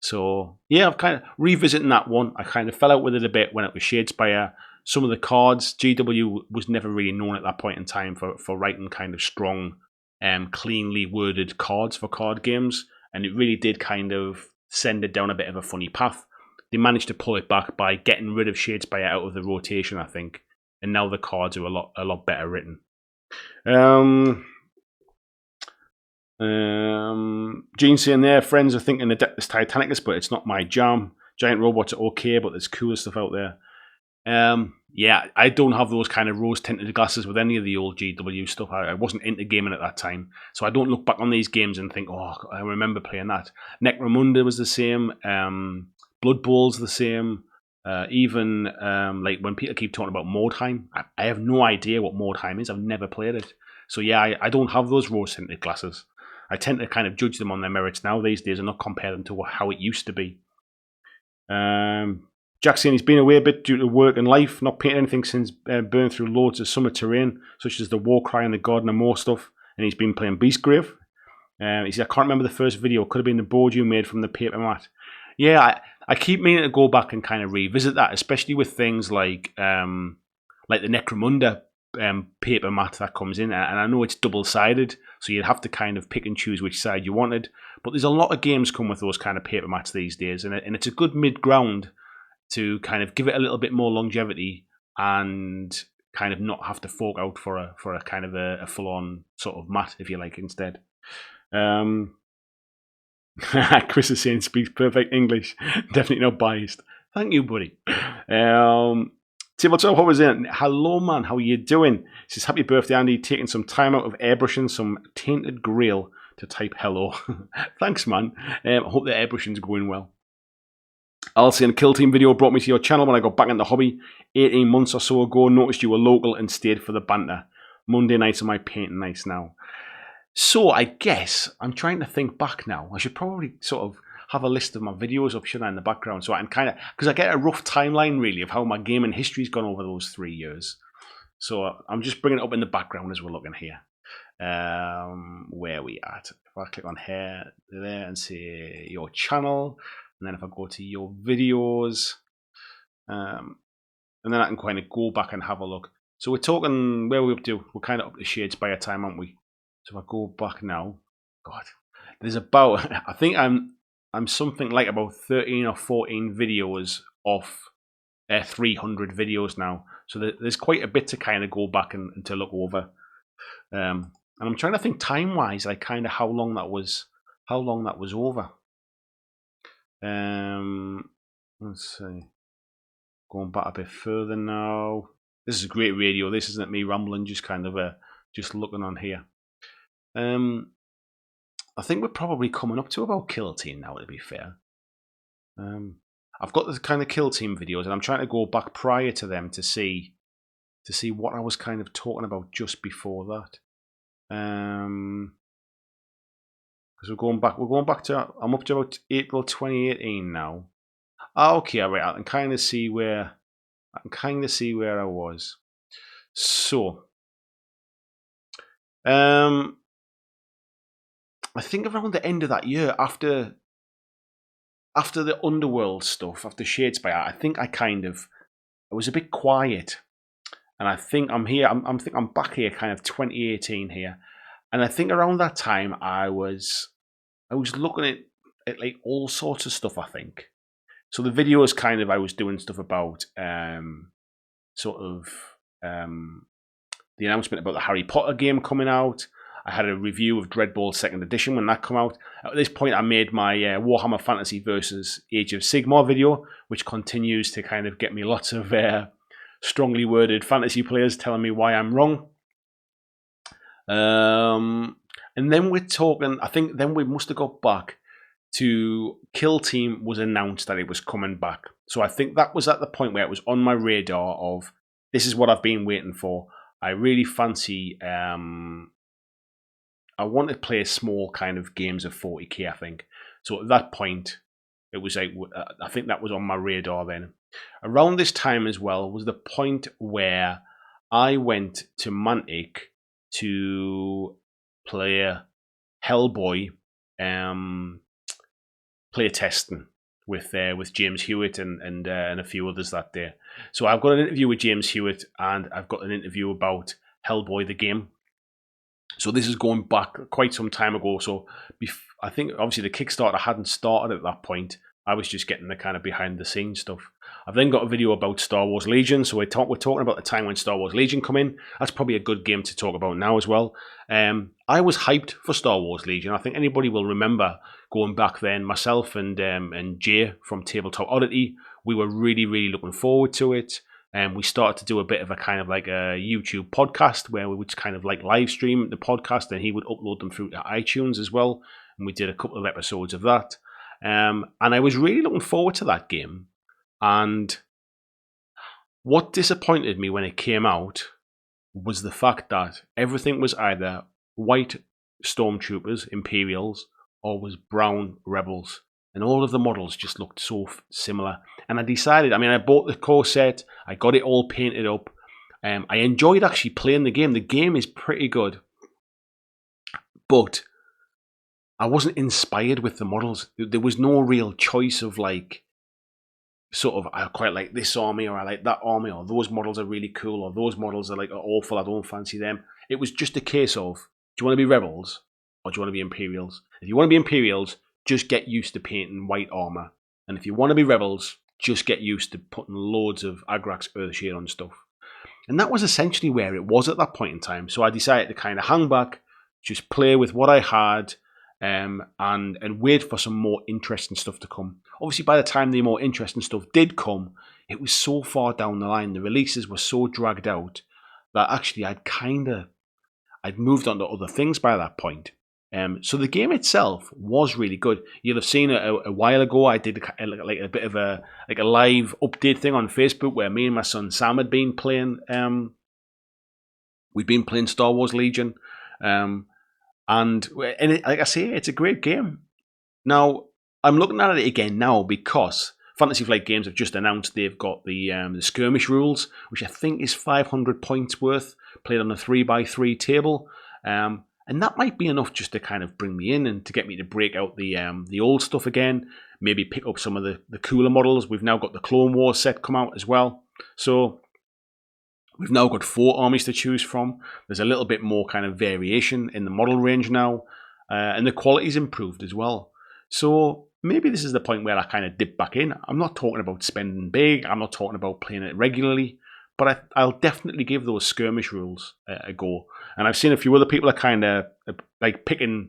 Speaker 1: So yeah, I've kind of revisiting that one. I kind of fell out with it a bit when it was Shadespire. Some of the cards, GW was never really known at that point in time for writing kind of strong, cleanly worded cards for card games. and it really did kind of send it down a bit of a funny path. They managed to pull it back by getting rid of Shadespire out of the rotation, I think, and now the cards are a lot better written. Gene saying there, friends are thinking the deck is Titanicus, but it's not my jam. Giant robots are okay, but there's cooler stuff out there. Yeah, I don't have those kind of rose-tinted glasses with any of the old GW stuff. I wasn't into gaming at that time, so I don't look back on these games and think, oh, I remember playing that. Necromunda was the same. Blood Bowl's the same. Even like when people keep talking about Mordheim, I have no idea what Mordheim is. I've never played it. So yeah, I don't have those rose-tinted glasses. I tend to kind of judge them on their merits now these days and not compare them to how it used to be. Jack saying he's been away a bit due to work and life, not painted anything since burning through loads of summer terrain, such as the Warcry and the Garden of More stuff, and he's been playing Beastgrave. He said, I can't remember the first video, could have been the board you made from the paper mat. Yeah, I keep meaning to go back and kind of revisit that, especially with things like the Necromunda paper mat that comes in, and I know it's double-sided, so you'd have to kind of pick and choose which side you wanted, but there's a lot of games come with those kind of paper mats these days, and it's a good mid-ground to kind of give it a little bit more longevity and kind of not have to fork out for a kind of a full-on sort of mat, if you like, instead. Chris is saying speaks perfect English. Definitely not biased. Thank you, buddy. Tim, what's up? How was it? Hello, man. How are you doing? He says, happy birthday, Andy. Taking some time out of airbrushing some tainted grail to type hello. Thanks, man. I hope the airbrushing's going well. Alcy and Kill Team video brought me to your channel when I got back in the hobby 18 months or so ago. Noticed you were local and stayed for the banter. Monday nights are my painting nights now. So I guess I'm trying to think back now. I should probably sort of have a list of my videos up, shouldn't I, in the background, so I can kind of, because I get a rough timeline really of how my gaming history's gone over those 3 years. So I'm just bringing it up in the background as we're looking here. Where are we at? If I click on here, there, and say your channel, and then if I go to your videos, and then I can kind of go back and have a look. So we're talking, where are we up to? We're kind of up to Shadespire time, aren't we? So if I go back now, God, there's about, I think I'm something like about 13 or 14 videos off 300 videos now. So there's quite a bit to kind of go back and to look over. And I'm trying to think time-wise, like kind of how long that was over. Let's see. Going back a bit further now. This is great radio. This isn't me rambling, just kind of just looking on here. I think we're probably coming up to about Kill Team now, to be fair. I've got the kind of Kill Team videos, and I'm trying to go back prior to them to see what I was kind of talking about just before that. Because we're going back to, I'm up to about April 2018 now. Okay, all right, I can kind of see where I was. So, I think around the end of that year, after the Underworld stuff, after Shadespire, I think I was a bit quiet, and I think I'm here. I'm back here, kind of 2018 here, and I think around that time I was looking at like all sorts of stuff. I think so. The videos kind of I was doing stuff about the announcement about the Harry Potter game coming out. I had a review of Dreadball 2nd Edition when that came out. At this point, I made my Warhammer Fantasy versus Age of Sigmar video, which continues to kind of get me lots of strongly worded fantasy players telling me why I'm wrong. And then we're talking, I think then we must have got back to Kill Team was announced that it was coming back. So I think that was at the point where it was on my radar of, this is what I've been waiting for. I really fancy... I want to play small kind of games of 40k, I think. So at that point, it was like, I think that was on my radar then. Around this time as well was the point where I went to Mantic to play Hellboy, play testing with James Hewitt and a few others that day. So I've got an interview with James Hewitt, and I've got an interview about Hellboy the game. So this is going back quite some time ago. So I think obviously the Kickstarter hadn't started at that point. I was just getting the kind of behind the scenes stuff. I've then got a video about Star Wars Legion. So we're talking about the time when Star Wars Legion come in. That's probably a good game to talk about now as well. I was hyped for Star Wars Legion. I think anybody will remember going back then. Myself and Jay from Tabletop Oddity, we were really, really looking forward to it. And we started to do a bit of a kind of like a YouTube podcast where we would kind of like live stream the podcast, and he would upload them through to iTunes as well. And we did a couple of episodes of that. And I was really looking forward to that game. And what disappointed me when it came out was the fact that everything was either white stormtroopers, Imperials, or was brown rebels. And all of the models just looked so similar. And I decided, I bought the core set, I got it all painted up. I enjoyed actually playing the game. The game is pretty good. But I wasn't inspired with the models. There was no real choice of like, sort of, I quite like this army, or I like that army, or those models are really cool, or those models are like are awful, I don't fancy them. It was just a case of, do you want to be rebels, or do you want to be Imperials? If you want to be Imperials, just get used to painting white armor. And if you want to be rebels, just get used to putting loads of Agrax Earthshade on stuff. And that was essentially where it was at that point in time. So I decided to kind of hang back, just play with what I had, and wait for some more interesting stuff to come. Obviously, by the time the more interesting stuff did come, it was so far down the line. The releases were so dragged out that actually I'd moved on to other things by that point. So the game itself was really good. You'll have seen a while ago I did like a bit of a live update thing on Facebook where me and my son Sam had been playing. We'd been playing Star Wars Legion, and like I say, it's a great game. Now I'm looking at it again now because Fantasy Flight Games have just announced they've got the skirmish rules, which I think is 500 points worth, played on a 3x3 table. And that might be enough just to kind of bring me in and to get me to break out the old stuff again. Maybe pick up some of the cooler models. We've now got the Clone Wars set come out as well. So we've now got 4 armies to choose from. There's a little bit more kind of variation in the model range now. And the quality's improved as well. So maybe this is the point where I kind of dip back in. I'm not talking about spending big. I'm not talking about playing it regularly. But I'll definitely give those skirmish rules a go. And I've seen a few other people are kind of like picking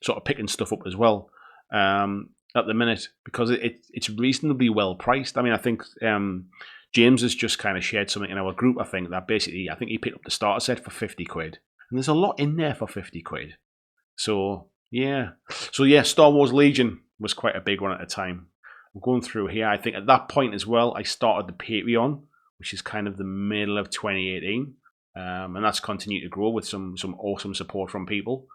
Speaker 1: stuff up as well at the minute because it's reasonably well priced. I think James has just kind of shared something in our group. I think he picked up the starter set for 50 quid, and there's a lot in there for 50 quid. So yeah, Star Wars Legion was quite a big one at the time. I'm going through here. I think at that point as well, I started the Patreon, which is kind of the middle of 2018. And that's continued to grow with some awesome support from people.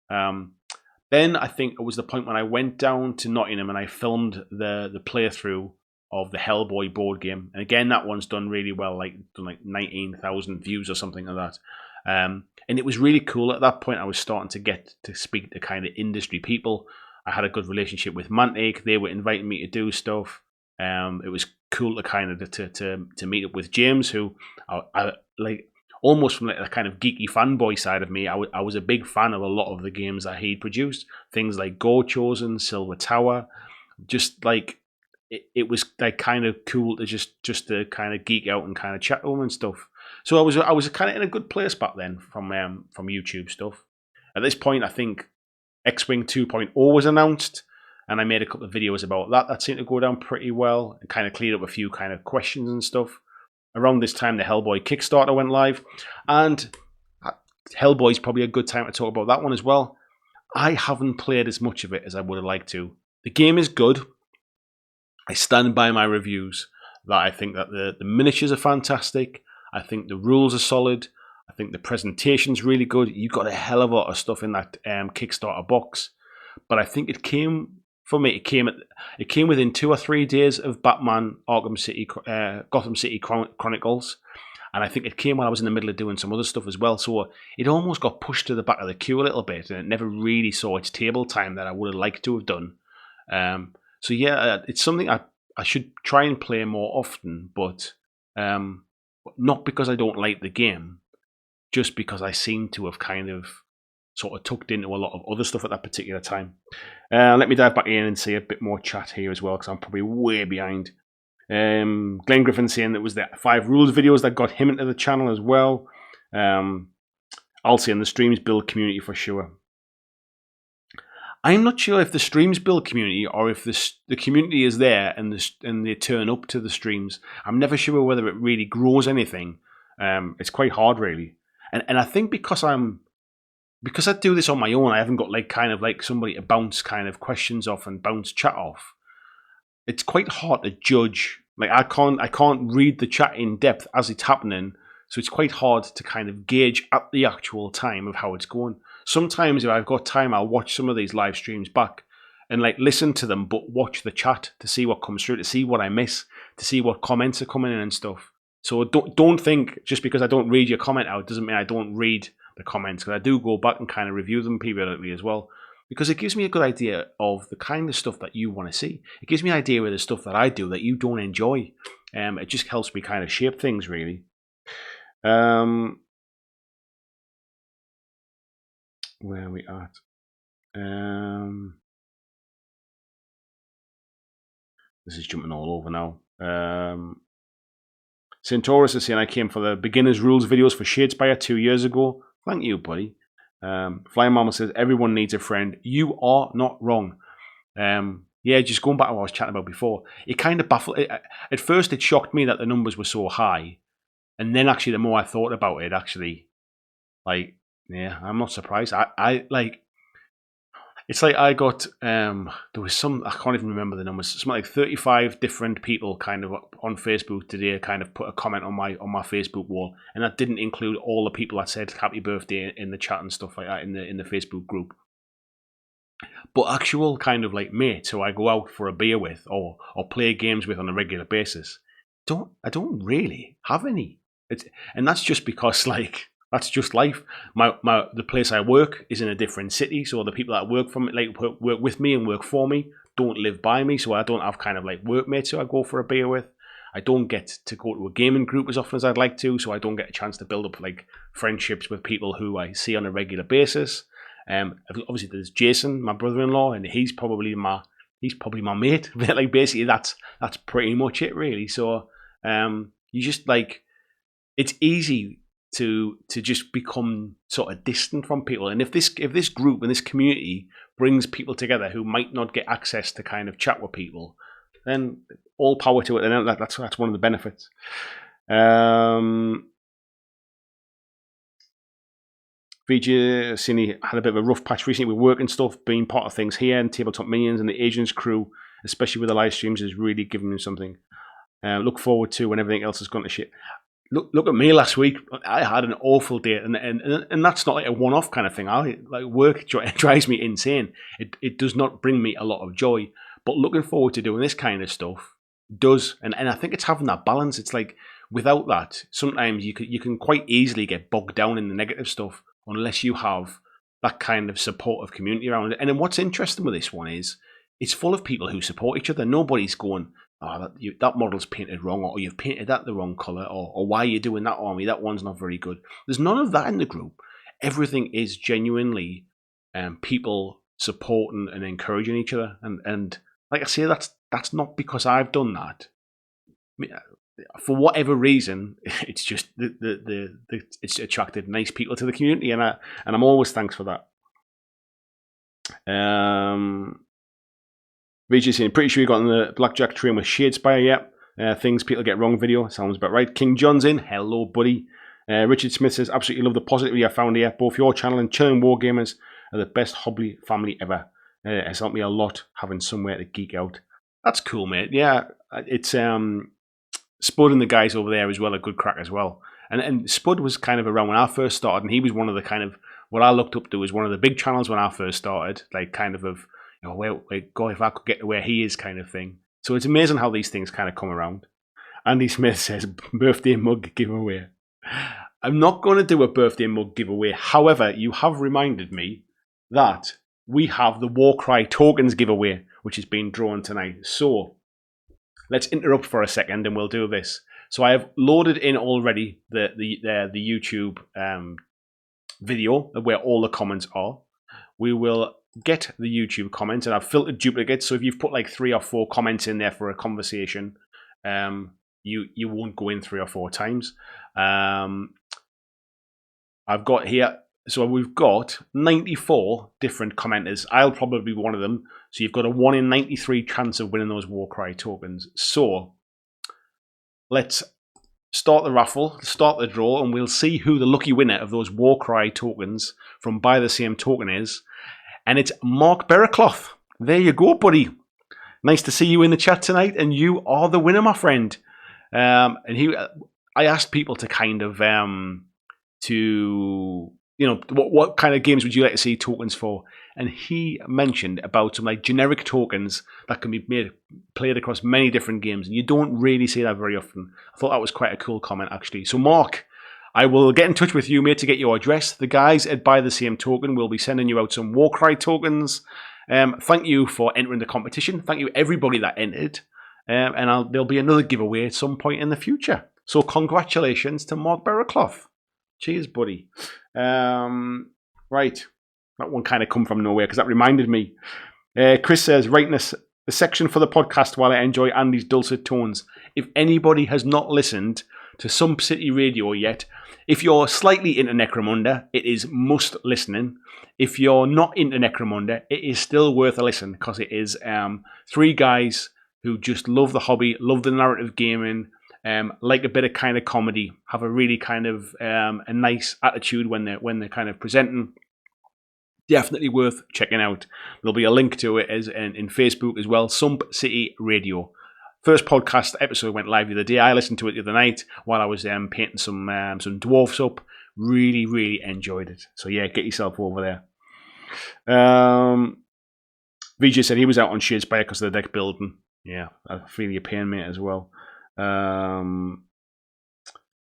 Speaker 1: Then I think it was the point when I went down to Nottingham and I filmed the playthrough of the Hellboy board game. And again, that one's done really well, like 19,000 views or something like that. And it was really cool. At that point, I was starting to get to speak to kind of industry people. I had a good relationship with Mantic. They were inviting me to do stuff. It was cool to kind of to meet up with James, who I like almost from like a kind of geeky fanboy side of me. I was a big fan of a lot of the games that he'd produced, things like Go Chosen, Silver Tower. Just like it was like kind of cool to just to kind of geek out and kind of chat to him and stuff. So I was kind of in a good place back then from YouTube stuff. At this point, I think X-Wing 2.0 was announced, and I made a couple of videos about that. That seemed to go down pretty well and kind of cleared up a few kind of questions and stuff. Around this time, the Hellboy Kickstarter went live, and Hellboy's probably a good time to talk about that one as well. I haven't played as much of it as I would have liked to. The game is good. I stand by my reviews that I think that the miniatures are fantastic. I think the rules are solid. I think the presentation's really good. You got a hell of a lot of stuff in that Kickstarter box, but I think it came within 2 or 3 days of Batman Gotham City Chronicles, and I think it came while I was in the middle of doing some other stuff as well. So it almost got pushed to the back of the queue a little bit, and it never really saw its table time that I would have liked to have done. So yeah, it's something I should try and play more often, but not because I don't like the game, just because I seem to have kind of sort of tucked into a lot of other stuff at that particular time. Let me dive back in and see a bit more chat here as well, because I'm probably way behind. Glenn Griffin saying that was the 5 rules videos that got him into the channel as well. I'll say in the streams build community for sure. I'm not sure if the streams build community or if the community is there and they turn up to the streams. I'm never sure whether it really grows anything. It's quite hard, really. And I think because I do this on my own, I haven't got kind of somebody to bounce kind of questions off and bounce chat off. It's quite hard to judge. I can't read the chat in depth as it's happening, so it's quite hard to kind of gauge at the actual time of how it's going. Sometimes if I've got time, I'll watch some of these live streams back and listen to them, but watch the chat to see what comes through, to see what I miss, to see what comments are coming in and stuff. So don't think just because I don't read your comment out doesn't mean I don't read the comments, because I do go back and kind of review them periodically as well, because it gives me a good idea of the kind of stuff that you want to see. It gives me an idea of the stuff that I do that you don't enjoy. It just helps me kind of shape things, really. Where are we at? This is jumping all over now. Centaurus is saying, I came for the beginner's rules videos for Shadespire 2 years ago. Thank you, buddy. Flying Mama says, everyone needs a friend. You are not wrong. Yeah, just going back to what I was chatting about before, it kind of baffled. At first, it shocked me that the numbers were so high. And then actually, the more I thought about it, actually, yeah, I'm not surprised. It's I got, there was some, I can't even remember the numbers, something like 35 different people kind of on Facebook today kind of put a comment on my Facebook wall. And that didn't include all the people that said happy birthday in the chat and stuff like that in the Facebook group. But actual kind of mates who I go out for a beer with or play games with on a regular basis, I don't really have any. And that's just because that's just life. The place I work is in a different city, so the people that work work with me and work for me don't live by me, so I don't have kind of workmates who I go for a beer with. I don't get to go to a gaming group as often as I'd like to, so I don't get a chance to build up friendships with people who I see on a regular basis. Obviously, there's Jason, my brother-in-law, and he's probably my mate. Basically, that's pretty much it, really. So you just it's easy to just become sort of distant from people. And if this group and this community brings people together who might not get access to kind of chat with people, then all power to it. And that's one of the benefits. VJ Cine had a bit of a rough patch recently with work and stuff, being part of things here and Tabletop Minions, and the Asians crew, especially with the live streams, is really giving me something. Look forward to when everything else has gone to shit. Look at me last week. I had an awful day, and that's not a one-off kind of thing. Work drives me insane. It does not bring me a lot of joy. But looking forward to doing this kind of stuff does, and I think it's having that balance. It's without that, sometimes you can quite easily get bogged down in the negative stuff unless you have that kind of supportive community around it. And then what's interesting with this one is it's full of people who support each other. Nobody's going, oh, that model's painted wrong, or you've painted that the wrong colour, or why are you doing that army? That one's not very good. There's none of that in the group. Everything is genuinely people supporting and encouraging each other. And like I say, that's not because I've done that. For whatever reason, it's just it's attracted nice people to the community, and I'm always thanks for that. VJ saying, pretty sure you got on the BlackJack train with Shadespire, yeah. Things people get wrong video, sounds about right. King John's in, hello buddy. Richard Smith says, absolutely love the positivity I found here. Both your channel and Chilling Wargamers are the best hobby family ever. It's helped me a lot having somewhere to geek out. That's cool, mate. Yeah, it's Spud and the guys over there as well are good crack as well. And Spud was kind of around when I first started, and he was one of the kind of what I looked up to as one of the big channels when I first started, God, if I could get to where he is kind of thing. So it's amazing how these things kind of come around. Andy Smith says, birthday mug giveaway. I'm not going to do a birthday mug giveaway. However, you have reminded me that we have the Warcry tokens giveaway, which is being drawn tonight. So let's interrupt for a second and we'll do this. So I have loaded in already the YouTube video where all the comments are. We will get the YouTube comments, and I've filtered duplicates. So if you've put like 3 or 4 comments in there for a conversation, you won't go in 3 or 4 times. I've got here, so we've got 94 different commenters. I'll probably be one of them. So you've got a 1 in 93 chance of winning those Warcry tokens. So let's start the raffle, start the draw, and we'll see who the lucky winner of those Warcry tokens from Buy the Same Token is. And it's Mark Berracloth. There you go, buddy. Nice to see you in the chat tonight, and you are the winner, my friend. I asked people to kind of what kind of games would you like to see tokens for, and he mentioned about some like generic tokens that can be played across many different games, and you don't really see that very often. I thought that was quite a cool comment, actually. So Mark, I will get in touch with you, mate, to get your address. The guys at Buy the Same Token will be sending you out some Warcry tokens. Thank you for entering the competition. Thank you everybody that entered, and there'll be another giveaway at some point in the future. So congratulations to Mark Berracloth. Cheers, buddy. Right. That one kind of come from nowhere because that reminded me. Chris says, writing a section for the podcast while I enjoy Andy's dulcet tones. If anybody has not listened to Some City Radio yet, if you're slightly into Necromunda, it is must listening. If you're not into Necromunda, it is still worth a listen because it is 3 guys who just love the hobby, love the narrative gaming, like a bit of kind of comedy, have a really kind of a nice attitude when they're kind of presenting. Definitely worth checking out. There'll be a link to it in Facebook as well. Sump City Radio. First podcast episode went live the other day. I listened to it the other night while I was painting some dwarfs up. Really, really enjoyed it. So yeah, get yourself over there. VJ said he was out on Shadespire because of the deck building. Yeah, I feel your pain, mate, as well.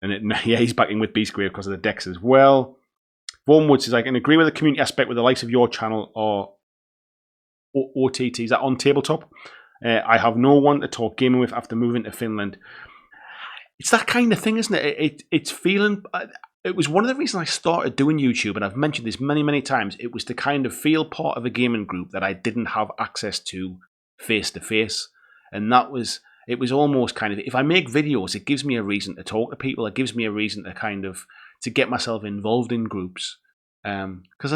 Speaker 1: He's backing with Beastgrave because of the decks as well. Vaughan says, I can agree with the community aspect with the likes of your channel or OTT. Is that on tabletop? I have no one to talk gaming with after moving to Finland. It's that kind of thing, isn't it? It's feeling... It was one of the reasons I started doing YouTube, and I've mentioned this many, many times. It was to kind of feel part of a gaming group that I didn't have access to face-to-face. And it was almost kind of, if I make videos, it gives me a reason to talk to people. It gives me a reason to kind of, to get myself involved in groups. Because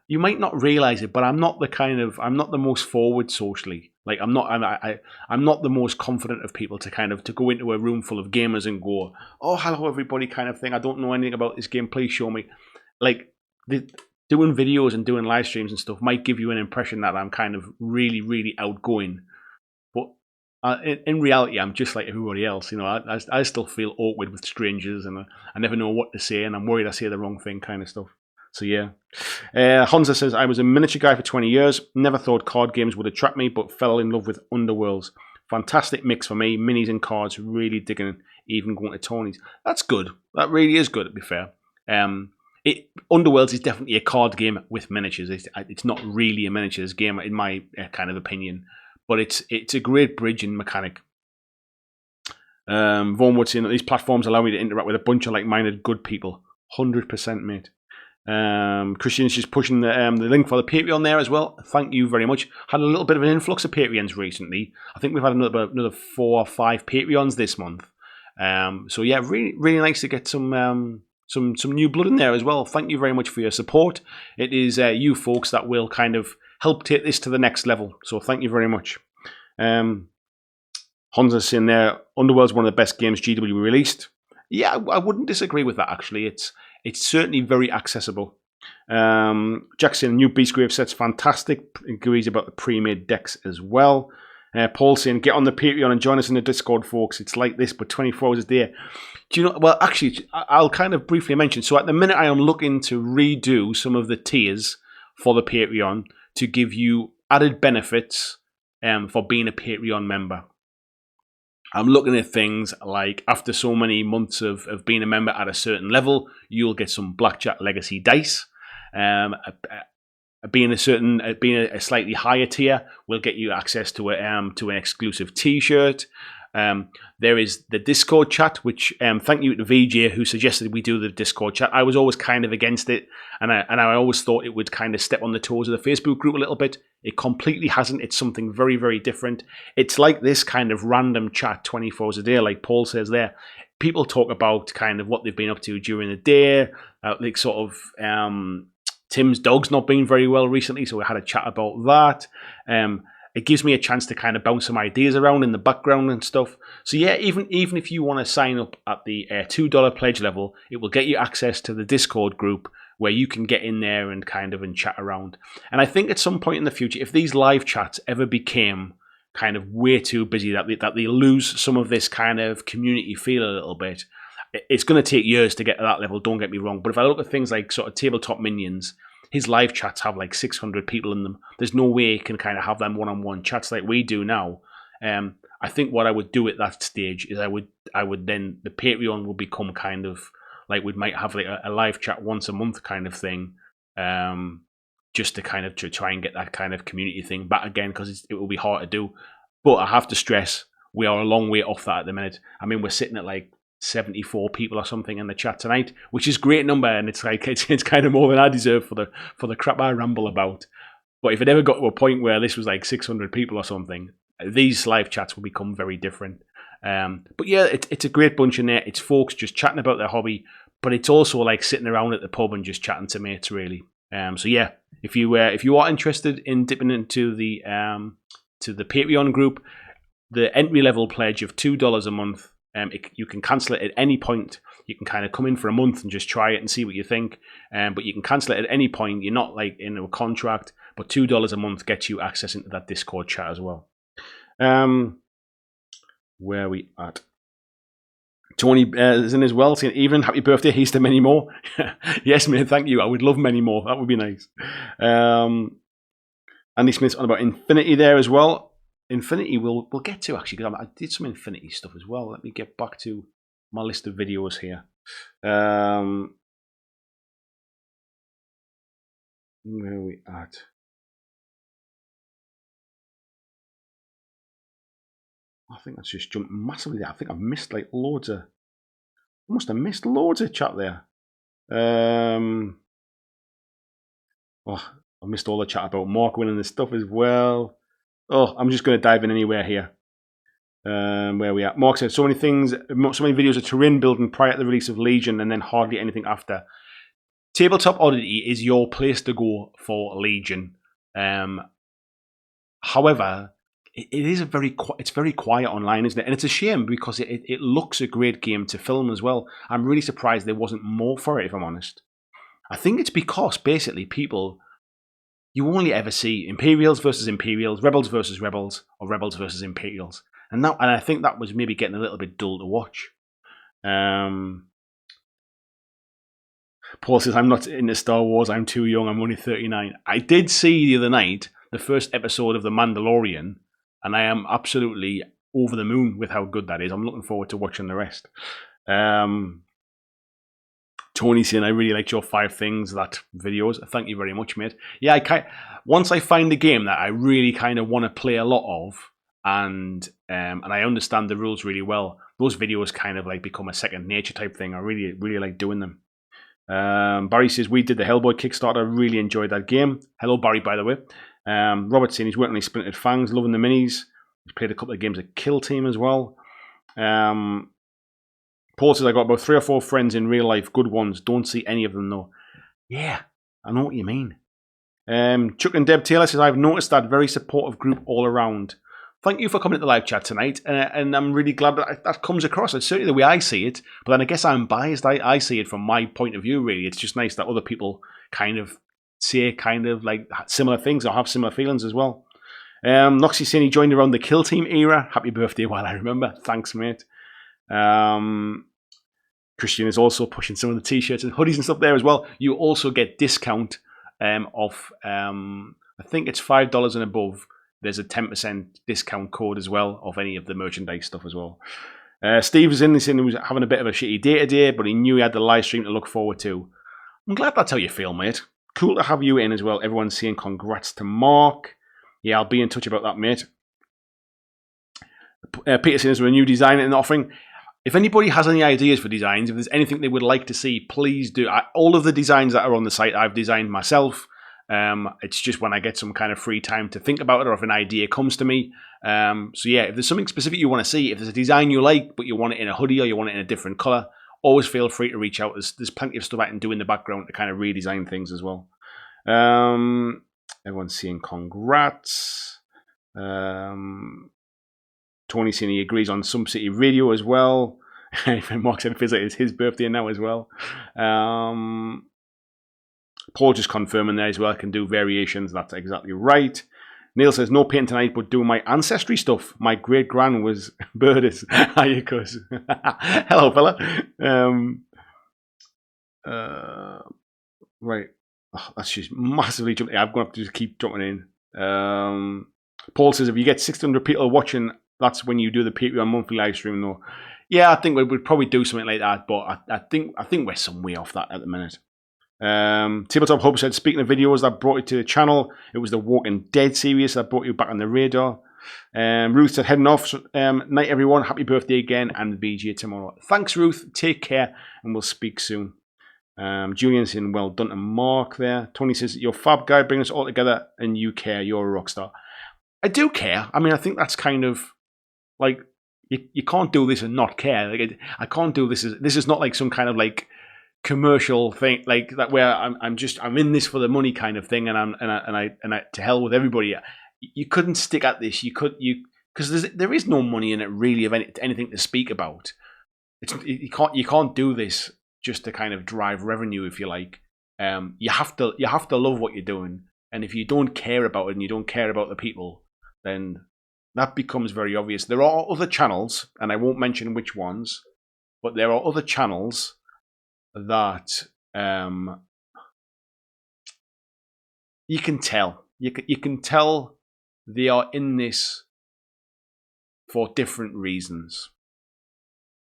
Speaker 1: you might not realize it, but I'm not the most forward socially. Like I'm not the most confident of people to go into a room full of gamers and go, oh, hello everybody kind of thing. I don't know anything about this game. Please show me. Like doing videos and doing live streams and stuff might give you an impression that I'm kind of really, really outgoing. But in reality, I'm just like everybody else. You know, I still feel awkward with strangers, and I never know what to say, and I'm worried I say the wrong thing kind of stuff. So yeah. Honza says, I was a miniature guy for 20 years. Never thought card games would attract me, but fell in love with Underworlds. Fantastic mix for me. Minis and cards, really digging, even going to Tony's. That's good. That really is good, to be fair. Underworlds is definitely a card game with miniatures. It's not really a miniatures game, in my kind of opinion. But it's a great bridging mechanic. Vaughan Wood saying that these platforms allow me to interact with a bunch of like-minded good people. 100%, mate. Christian's just pushing the link for the Patreon there as well. Thank you very much. Had a little bit of an influx of Patreons recently. I think we've had another 4 or 5 Patreons this month. So yeah, really, really nice to get some new blood in there as well. Thank you very much for your support. It is you folks that will kind of help take this to the next level. So thank you very much. Honza's in there. Underworld's one of the best games GW released. Yeah, I wouldn't disagree with that, actually. It's certainly very accessible. Jackson, new Beastgrave set's fantastic. Agrees about the pre-made decks as well. Paul saying, get on the Patreon and join us in the Discord, folks. It's like this, but 24 hours a day. Do you know, well, actually, I'll kind of briefly mention. So at the minute, I am looking to redo some of the tiers for the Patreon to give you added benefits for being a Patreon member. I'm looking at things like after so many months of being a member at a certain level, you'll get some BlackJack Legacy dice. Being a slightly higher tier will get you access to an exclusive T-shirt. There is the Discord chat, which thank you to VJ who suggested we do the Discord chat. I was always kind of against it, and I always thought it would kind of step on the toes of the Facebook group a little bit. It completely hasn't. It's something very, very different. It's like this kind of random chat 24 hours a day, like Paul says there. People talk about kind of what they've been up to during the day, like sort of Tim's dog's not been very well recently, so we had a chat about that. It gives me a chance to kind of bounce some ideas around in the background and stuff. So yeah, even if you want to sign up at the $2 pledge level, it will get you access to the Discord group where you can get in there and kind of and chat around. And I think at some point in the future, if these live chats ever became kind of way too busy, that they lose some of this kind of community feel a little bit, it's going to take years to get to that level, don't get me wrong. But if I look at things like sort of Tabletop Minions, his live chats have like 600 people in them. There's no way he can kind of have them one-on-one chats like we do now. I think what I would do at that stage is I would then, the Patreon will become kind of like, we might have like a live chat once a month kind of thing, just to kind of to try and get that kind of community thing back again, because it will be hard to do. But I have to stress, we are a long way off that at the minute. I mean, we're sitting at like 74 people or something in the chat tonight, which is a great number, and it's like it's kind of more than I deserve for the crap I ramble about. But if it ever got to a point where this was like 600 people or something, these live chats will become very different. But yeah, it's a great bunch in there. It's folks just chatting about their hobby, but it's also like sitting around at the pub and just chatting to mates, really. So yeah, if you are interested in dipping into the Patreon group, the entry level pledge of $2 a month. You can cancel it at any point. You can kind of come in for a month and just try it and see what you think. But you can cancel it at any point. You're not like in a contract. But $2 a month gets you access into that Discord chat as well. Where are we at? Tony is in as well, saying, "Even happy birthday, here's to many more." Yes, mate, thank you. I would love many more. That would be nice. Andy Smith's on about Infinity there as well. Infinity we'll get to, actually, because I did some Infinity stuff as well. Let me get back to my list of videos here. Where are we at? I think that's just jumped massively there. I think I've missed like loads of... I must have missed loads of chat there. Oh, I missed all the chat about Mark winning the stuff as well. Oh, I'm just going to dive in anywhere here. Where are we at? Mark said, so many videos of terrain building prior to the release of Legion and then hardly anything after. Tabletop Oddity is your place to go for Legion. However, it's very quiet online, isn't it? And it's a shame because it looks a great game to film as well. I'm really surprised there wasn't more for it, if I'm honest. I think it's because basically you only ever see Imperials versus Imperials, Rebels versus Rebels, or Rebels versus Imperials. And I think that was maybe getting a little bit dull to watch. Paul says, I'm not into Star Wars, I'm too young, I'm only 39. I did see the other night the first episode of The Mandalorian, and I am absolutely over the moon with how good that is. I'm looking forward to watching the rest. Tony saying, I really liked your 5 things, that videos. Thank you very much, mate. Yeah, once I find a game that I really kind of want to play a lot of, and I understand the rules really well, those videos kind of like become a second nature type thing. I really, really like doing them. Barry says, we did the Hellboy Kickstarter. Really enjoyed that game. Hello, Barry, by the way. Robert saying he's working on his Splintered Fangs, loving the minis. He's played a couple of games at Kill Team as well. Paul says, I got about 3 or 4 friends in real life, good ones. Don't see any of them though. Yeah, I know what you mean. Chuck and Deb Taylor says, I've noticed that very supportive group all around. Thank you for coming to the live chat tonight, and I'm really glad that comes across. It's certainly the way I see it, but then I guess I'm biased. I see it from my point of view, really. It's just nice that other people kind of say kind of like similar things or have similar feelings as well. Noxie saying he joined around the Kill Team era. Happy birthday while I remember. Thanks, mate. Christian is also pushing some of the t-shirts and hoodies and stuff there as well. You also get discount off, I think it's $5 and above. There's a 10% discount code as well of any of the merchandise stuff as well. Steve was in this and he was having a bit of a shitty day today, but he knew he had the live stream to look forward to. I'm glad that's how you feel, mate. Cool to have you in as well. Everyone's saying congrats to Mark. Yeah, I'll be in touch about that, mate. Peter says we're a new design and offering. If anybody has any ideas for designs, if there's anything they would like to see, please do. All of the designs that are on the site I've designed myself. It's just when I get some kind of free time to think about it, or if an idea comes to me. So yeah, if there's something specific you want to see, if there's a design you like but you want it in a hoodie or you want it in a different color, always feel free to reach out. There's plenty of stuff I can do in the background to kind of redesign things as well. Everyone's saying congrats. Tony saying he agrees on Some City Radio as well. Mark said it feels like it's his birthday now as well. Paul just confirming there as well. I can do variations. That's exactly right. Neil says, no painting tonight, but do my ancestry stuff. My great-gran was Birdis. Hiya, cuz. Hello, fella. Right. Oh, that's just massively jumping. I'm going to have to just keep jumping in. Paul says, if you get 600 people watching, that's when you do the Patreon monthly live stream, though. Yeah, I think we'd probably do something like that, but I think we're some way off that at the minute. Tabletop Hub said, speaking of videos that brought you to the channel, it was the Walking Dead series that brought you back on the radar. Ruth said, heading off. Night, everyone. Happy birthday again, and BG tomorrow. Thanks, Ruth. Take care, and we'll speak soon. Julian saying, well done to Mark there. Tony says, you're fab guy, bring us all together, and you care. You're a rock star. I do care. I mean, I think that's kind of like, you can't do this and not care. Like, I can't do this. This is not like some kind of like commercial thing like that where I'm in this for the money kind of thing, and I to hell with everybody. You couldn't stick at this. Because there is no money in it really of anything to speak about. You can't do this just to kind of drive revenue, if you like. You have to love what you're doing, and if you don't care about it and you don't care about the people, then that becomes very obvious. There are other channels, and I won't mention which ones, but there are other channels that you can tell. You can tell they are in this for different reasons.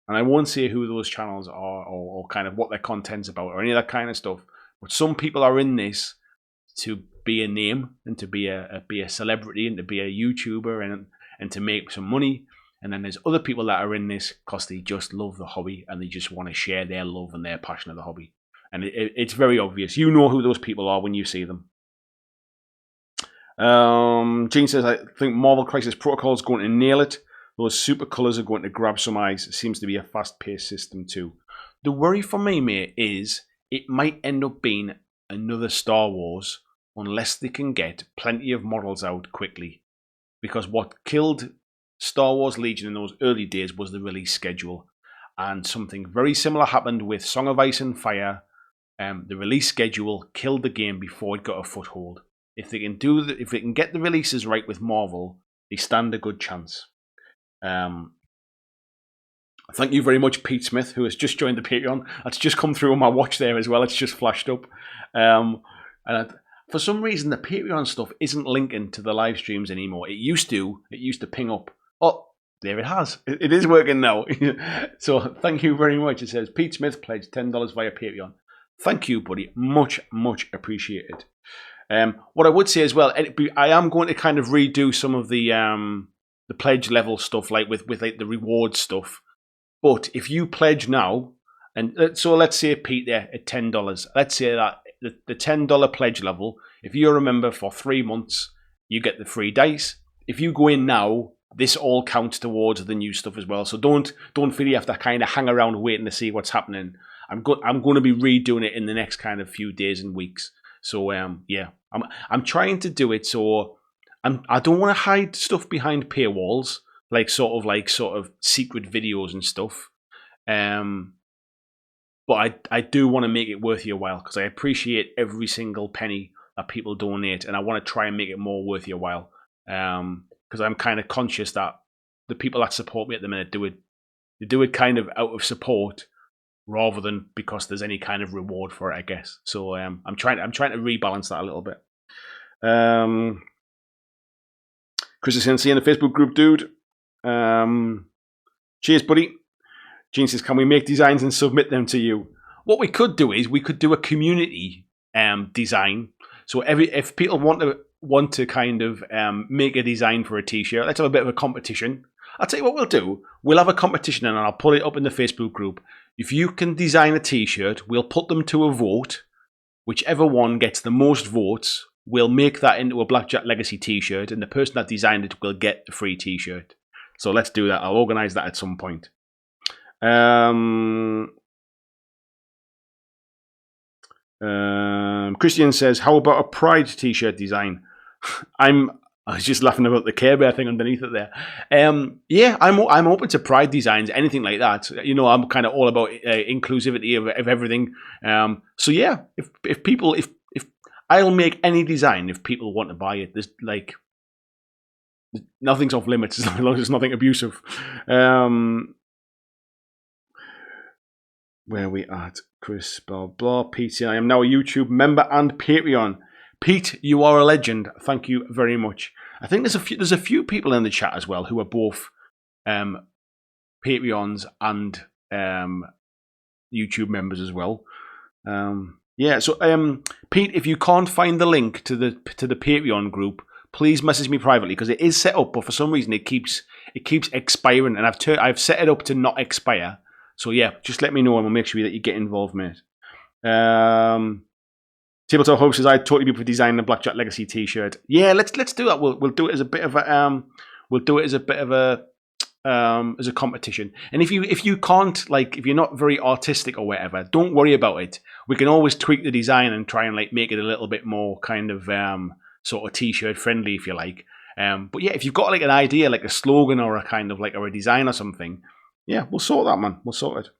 Speaker 1: And I won't say who those channels are or kind of what their content's about or any of that kind of stuff. But some people are in this to be a name and to be a celebrity and to be a YouTuber and to make some money. And then there's other people that are in this because they just love the hobby and they just want to share their love and their passion of the hobby. And it's very obvious. You know who those people are when you see them. Gene says, I think Marvel Crisis Protocol is going to nail it. Those super colours are going to grab some eyes. It seems to be a fast-paced system too. The worry for me, mate, is it might end up being another Star Wars unless they can get plenty of models out quickly. Because what killed Star Wars Legion in those early days was the release schedule. And something very similar happened with Song of Ice and Fire. The release schedule killed the game before it got a foothold. If they can get the releases right with Marvel, they stand a good chance. Thank you very much, Pete Smith, who has just joined the Patreon. That's just come through on my watch there as well. It's just flashed up. And for some reason, the Patreon stuff isn't linking to the live streams anymore. It used to ping up. Oh, there it has. It is working now. So thank you very much. It says, Pete Smith pledged $10 via Patreon. Thank you, buddy. Much, much appreciated. What I would say as well, I am going to kind of redo some of the pledge level stuff, like with like the reward stuff. But if you pledge now, and so let's say, Pete, there at $10, let's say that the $10 pledge level, if you're a member for 3 months, you get the free dice. If you go in now, this all counts towards the new stuff as well. So don't feel you have to kind of hang around waiting to see what's happening. I'm going to be redoing it in the next kind of few days and weeks. So yeah, I'm trying to do it so I don't want to hide stuff behind paywalls, like sort of secret videos and stuff. But I do want to make it worth your while because I appreciate every single penny that people donate, and I want to try and make it more worth your while. Because I'm kind of conscious that the people that support me at the minute do it kind of out of support rather than because there's any kind of reward for it, I guess. So I'm trying to rebalance that a little bit. Chris is in the Facebook group, dude. Cheers, buddy. Gene says, can we make designs and submit them to you? What we could do is we could do a community design. So if people want to kind of make a design for a t-shirt, let's have a bit of a competition. I'll tell you what we'll do. We'll have a competition and I'll put it up in the Facebook group. If you can design a t-shirt, we'll put them to a vote. Whichever one gets the most votes, we'll make that into a BlackJack Legacy t-shirt, and the person that designed it will get the free t-shirt. So let's do that. I'll organise that at some point. Christian says, how about a Pride t-shirt design? I was just laughing about the Care Bear thing underneath it there. Yeah, I'm open to Pride designs, anything like that. You know, I'm kind of all about inclusivity of everything. So yeah, if people, if I'll make any design if people want to buy it. There's like nothing's off limits as long as it's nothing abusive. Where are we at? Chris, blah, blah. Pete, I am now a YouTube member and Patreon. Pete, you are a legend. Thank you very much. I think there's a few people in the chat as well who are both Patreons and YouTube members as well. Yeah, so Pete, if you can't find the link to the Patreon group, please message me privately because it is set up, but for some reason it keeps expiring, and I've set it up to not expire. So yeah, just let me know and we'll make sure that you get involved, mate. Tabletop Hope says I'd totally be for designing a BlackJack Legacy T-shirt. Yeah, let's do that. We'll do it as a bit of a as a competition. And if you can't, like, if you're not very artistic or whatever, don't worry about it. We can always tweak the design and try and like make it a little bit more kind of sort of T-shirt friendly, if you like. But yeah, if you've got like an idea, like a slogan or a kind of like or a design or something. Yeah, we'll sort that, man. We'll sort it.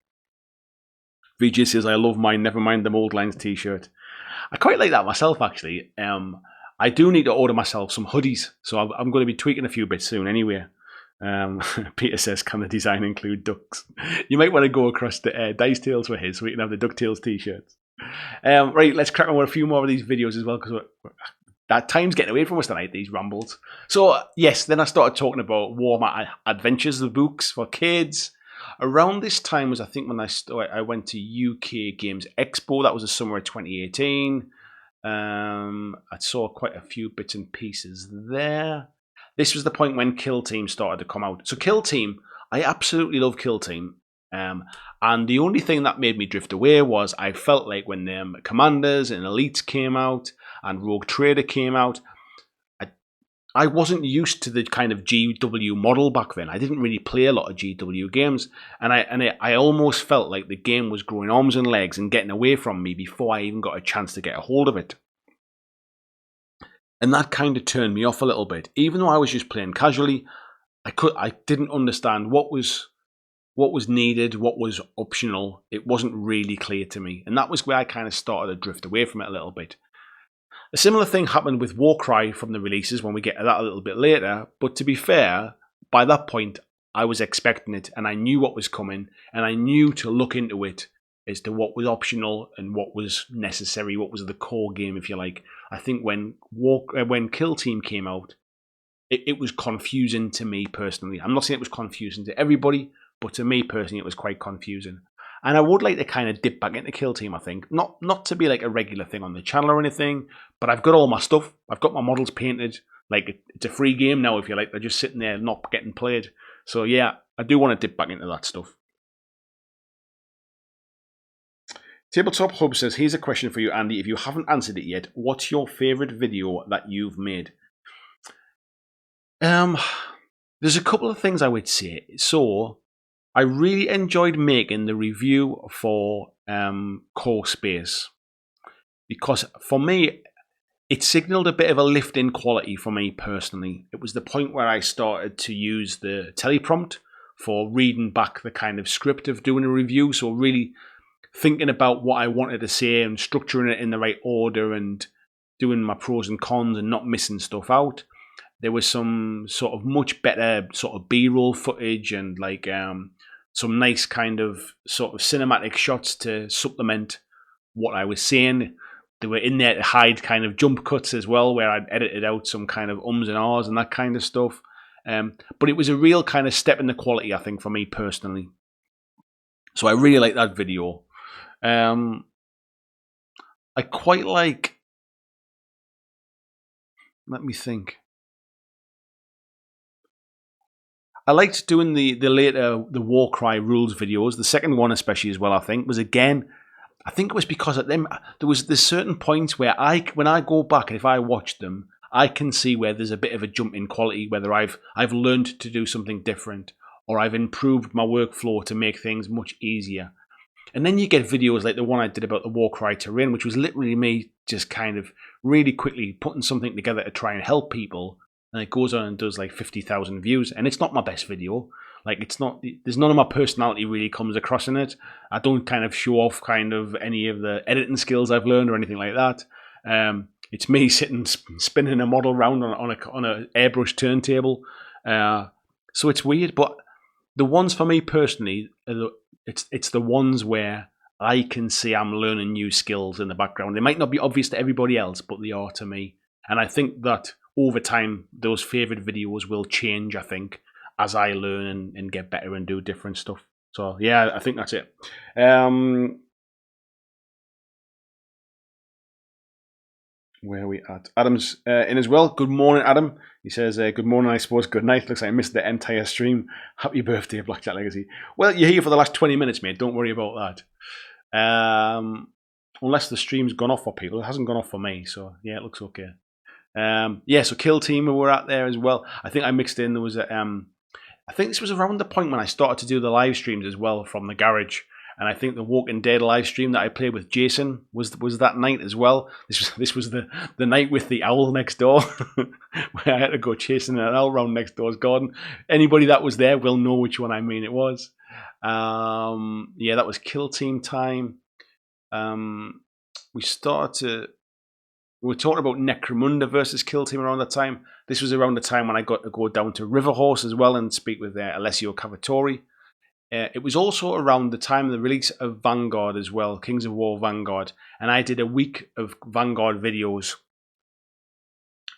Speaker 1: VJ says, I love mine, never mind the Mold Lines t-shirt. I quite like that myself, actually. I do need to order myself some hoodies, so I'm going to be tweaking a few bits soon anyway. Peter says, can the design include ducks? You might want to go across to Dice Tales for his, so we can have the DuckTales t-shirts. Right, let's crack on with a few more of these videos as well, because that time's getting away from us tonight, these rambles. So, yes, then I started talking about Warhammer Adventures, the books for kids. Around this time was, I think, when I went to UK Games Expo. That was the summer of 2018. I saw quite a few bits and pieces there. This was the point when Kill Team started to come out. So Kill Team, I absolutely love Kill Team. And the only thing that made me drift away was I felt like when Commanders and Elites came out and Rogue Trader came out, I wasn't used to the kind of GW model back then. I didn't really play a lot of GW games, and I almost felt like the game was growing arms and legs and getting away from me before I even got a chance to get a hold of it. And that kind of turned me off a little bit. Even though I was just playing casually, I didn't understand what was needed, what was optional. It wasn't really clear to me, and that was where I kind of started to drift away from it a little bit. A similar thing happened with Warcry from the releases when we get to that a little bit later, but to be fair, by that point, I was expecting it and I knew what was coming and I knew to look into it as to what was optional and what was necessary, what was the core game, if you like. I think when Kill Team came out, it was confusing to me personally. I'm not saying it was confusing to everybody, but to me personally, it was quite confusing. And I would like to kind of dip back into Kill Team, I think. Not to be like a regular thing on the channel or anything, but I've got all my stuff. I've got my models painted. Like, it's a free game now, if you like. They're just sitting there not getting played. So yeah, I do want to dip back into that stuff. Tabletop Hub says, here's a question for you, Andy. If you haven't answered it yet, what's your favourite video that you've made? There's a couple of things I would say. So I really enjoyed making the review for Core Space because for me, it signalled a bit of a lift in quality for me personally. It was the point where I started to use the teleprompt for reading back the kind of script of doing a review. So really thinking about what I wanted to say and structuring it in the right order and doing my pros and cons and not missing stuff out. There was some sort of much better sort of B-roll footage and like some nice kind of sort of cinematic shots to supplement what I was saying. They were in there to hide kind of jump cuts as well, where I'd edited out some kind of ums and ahs and that kind of stuff. But it was a real kind of step in the quality, I think, for me personally. So I really like that video. I quite like... Let me think. I liked doing the later the Warcry rules videos. The second one, especially as well, I think was again. I think it was because at them there's certain points where when I go back and if I watch them, I can see where there's a bit of a jump in quality, whether I've learned to do something different or I've improved my workflow to make things much easier. And then you get videos like the one I did about the Warcry terrain, which was literally me just kind of really quickly putting something together to try and help people. And it goes on and does like 50,000 views. And it's not my best video. Like it's not, there's none of my personality really comes across in it. I don't kind of show off kind of any of the editing skills I've learned or anything like that. It's me sitting, spinning a model around on a airbrush turntable. So it's weird, but the ones for me personally, it's the ones where I can see I'm learning new skills in the background. They might not be obvious to everybody else, but they are to me. And I think that over time, those favorite videos will change, I think, as I learn and get better and do different stuff. So, yeah, I think that's it. Where are we at? Adam's in as well. Good morning, Adam. He says, good morning, I suppose. Good night. Looks like I missed the entire stream. Happy birthday, BlackJack Legacy. Well, you're here for the last 20 minutes, mate. Don't worry about that. Unless the stream's gone off for people. It hasn't gone off for me, so yeah, it looks okay. Yeah, so Kill Team we were at there as well. I think I mixed in. There was I think this was around the point when I started to do the live streams as well from the garage. And I think the Walking Dead live stream that I played with Jason was that night as well. This was the night with the owl next door, where I had to go chasing an owl around next door's garden. Anybody that was there will know which one I mean it was. Yeah, that was Kill Team time. We were talking about Necromunda versus Kill Team around that time. This was around the time when I got to go down to Riverhorse as well and speak with Alessio Cavatori. It was also around the time of the release of Vanguard as well, Kings of War Vanguard, and I did a week of Vanguard videos.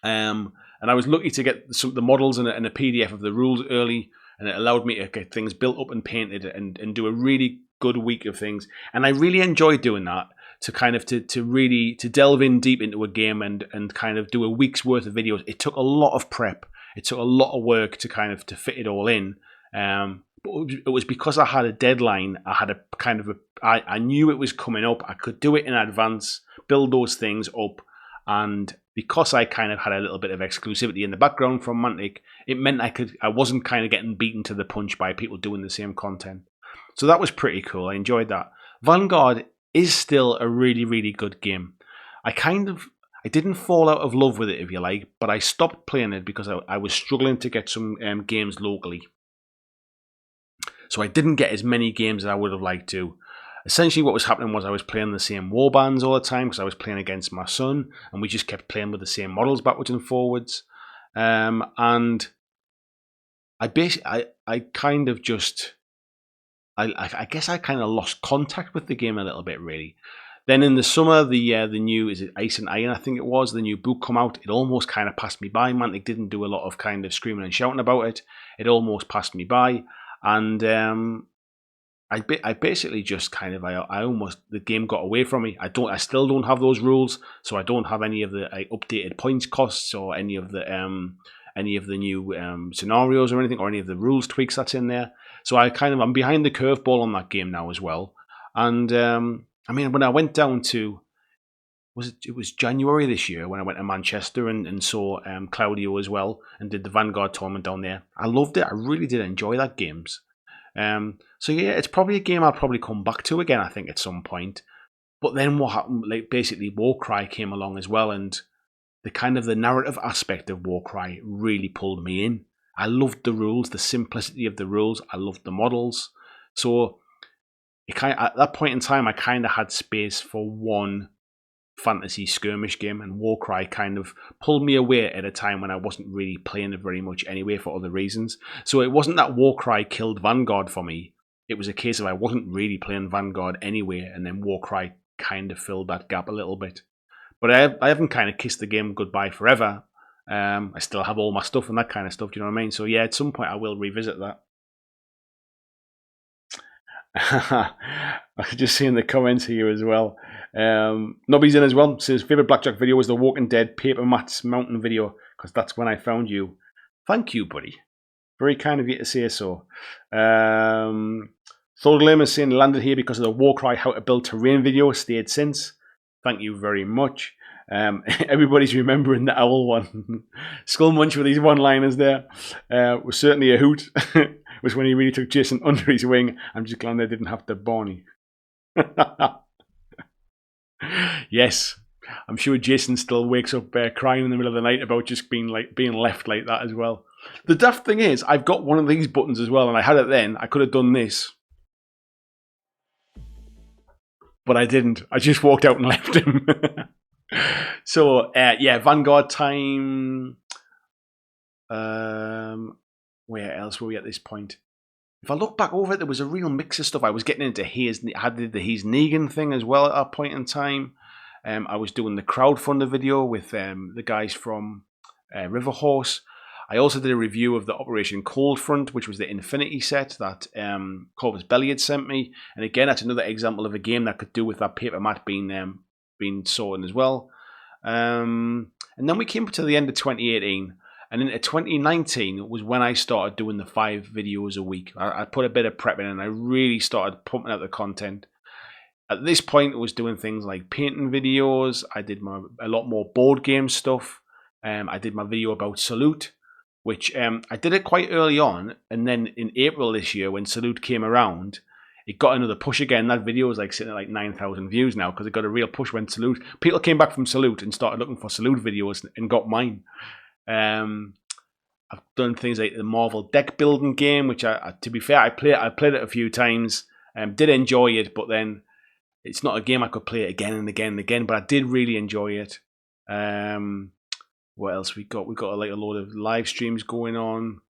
Speaker 1: And I was lucky to get some of the models and a PDF of the rules early, and it allowed me to get things built up and painted and do a really good week of things. And I really enjoyed doing that to kind of to really delve in deep into a game and kind of do a week's worth of videos. It took a lot of prep. It took a lot of work to kind of to fit it all in. But it was because I had a deadline. I had a kind of I knew it was coming up. I could do it in advance, build those things up, and because I kind of had a little bit of exclusivity in the background from Mantic, it meant I wasn't kind of getting beaten to the punch by people doing the same content. So that was pretty cool. I enjoyed that. Vanguard is still a really, really good game. I didn't fall out of love with it, if you like, but I stopped playing it because I was struggling to get some games locally. So I didn't get as many games as I would have liked to. Essentially what was happening was I was playing the same warbands all the time because I was playing against my son and we just kept playing with the same models backwards and forwards. And I kind of just... I guess I kind of lost contact with the game a little bit, really. Then in the summer, the new, is it Ice and Iron, I think it was, the new book come out. It almost kind of passed me by. Mantic didn't do a lot of kind of screaming and shouting about it. It almost passed me by. And I basically just kind of, the game got away from me. I still don't have those rules, so I don't have any of the updated points costs or any of the new scenarios or anything, or any of the rules tweaks that's in there. So I'm behind the curveball on that game now as well. And I mean, when I went down to, it was January this year when I went to Manchester and saw Claudio as well and did the Vanguard tournament down there. I loved it. I really did enjoy that games. So yeah, it's probably a game I'll probably come back to again, I think, at some point. But then what happened, like basically Warcry came along as well, and the narrative aspect of Warcry really pulled me in. I loved the rules, the simplicity of the rules. I loved the models. So at that point in time, I kind of had space for one fantasy skirmish game, and Warcry kind of pulled me away at a time when I wasn't really playing it very much anyway for other reasons. So it wasn't that Warcry killed Vanguard for me. It was a case of I wasn't really playing Vanguard anyway, and then Warcry kind of filled that gap a little bit. But I haven't kind of kissed the game goodbye forever. I still have all my stuff and that kind of stuff, do you know what I mean? So yeah, at some point I will revisit that. I could just see in the comments here as well. Nobby's in as well. Says favorite BlackJack video was the Walking Dead Paper Mats Mountain video because that's when I found you. Thank you, buddy. Very kind of you to say so. Thorglim is saying landed here because of the Warcry how to build terrain video. Stayed since. Thank you very much. Everybody's remembering the owl one. Skull Munch with these one-liners there was certainly a hoot. Was when he really took Jason under his wing. I'm just glad they didn't have to Barney. Yes, I'm sure Jason still wakes up crying in the middle of the night about just being left like that as well. The daft thing is, I've got one of these buttons as well, and I had it then. I could have done this, but I didn't. I just walked out and left him. So yeah, Vanguard time. Where else were we at this point? If I look back over it, there was a real mix of stuff. I was getting into I had the He's Negan thing as well at that point in time. I was doing the crowdfunder video with the guys from Riverhorse. I also did a review of the Operation Cold Front, which was the Infinity set that Corvus Belly had sent me. And again, that's another example of a game that could do with that paper mat being sorted as well. And then we came to the end of 2018. And into 2019 was when I started doing the 5 videos a week. I put a bit of prep in and I really started pumping out the content. At this point, I was doing things like painting videos. I did a lot more board game stuff. I did my video about Salute, which I did it quite early on. And then in April this year, when Salute came around, it got another push again. That video is sitting at 9,000 views now because it got a real push when Salute. People came back from Salute and started looking for Salute videos and got mine. I've done things like the Marvel deck building game, which to be fair, I played it a few times. Did enjoy it, but then it's not a game I could play again and again and again. But I did really enjoy it. What else we got? We got a load of live streams going on.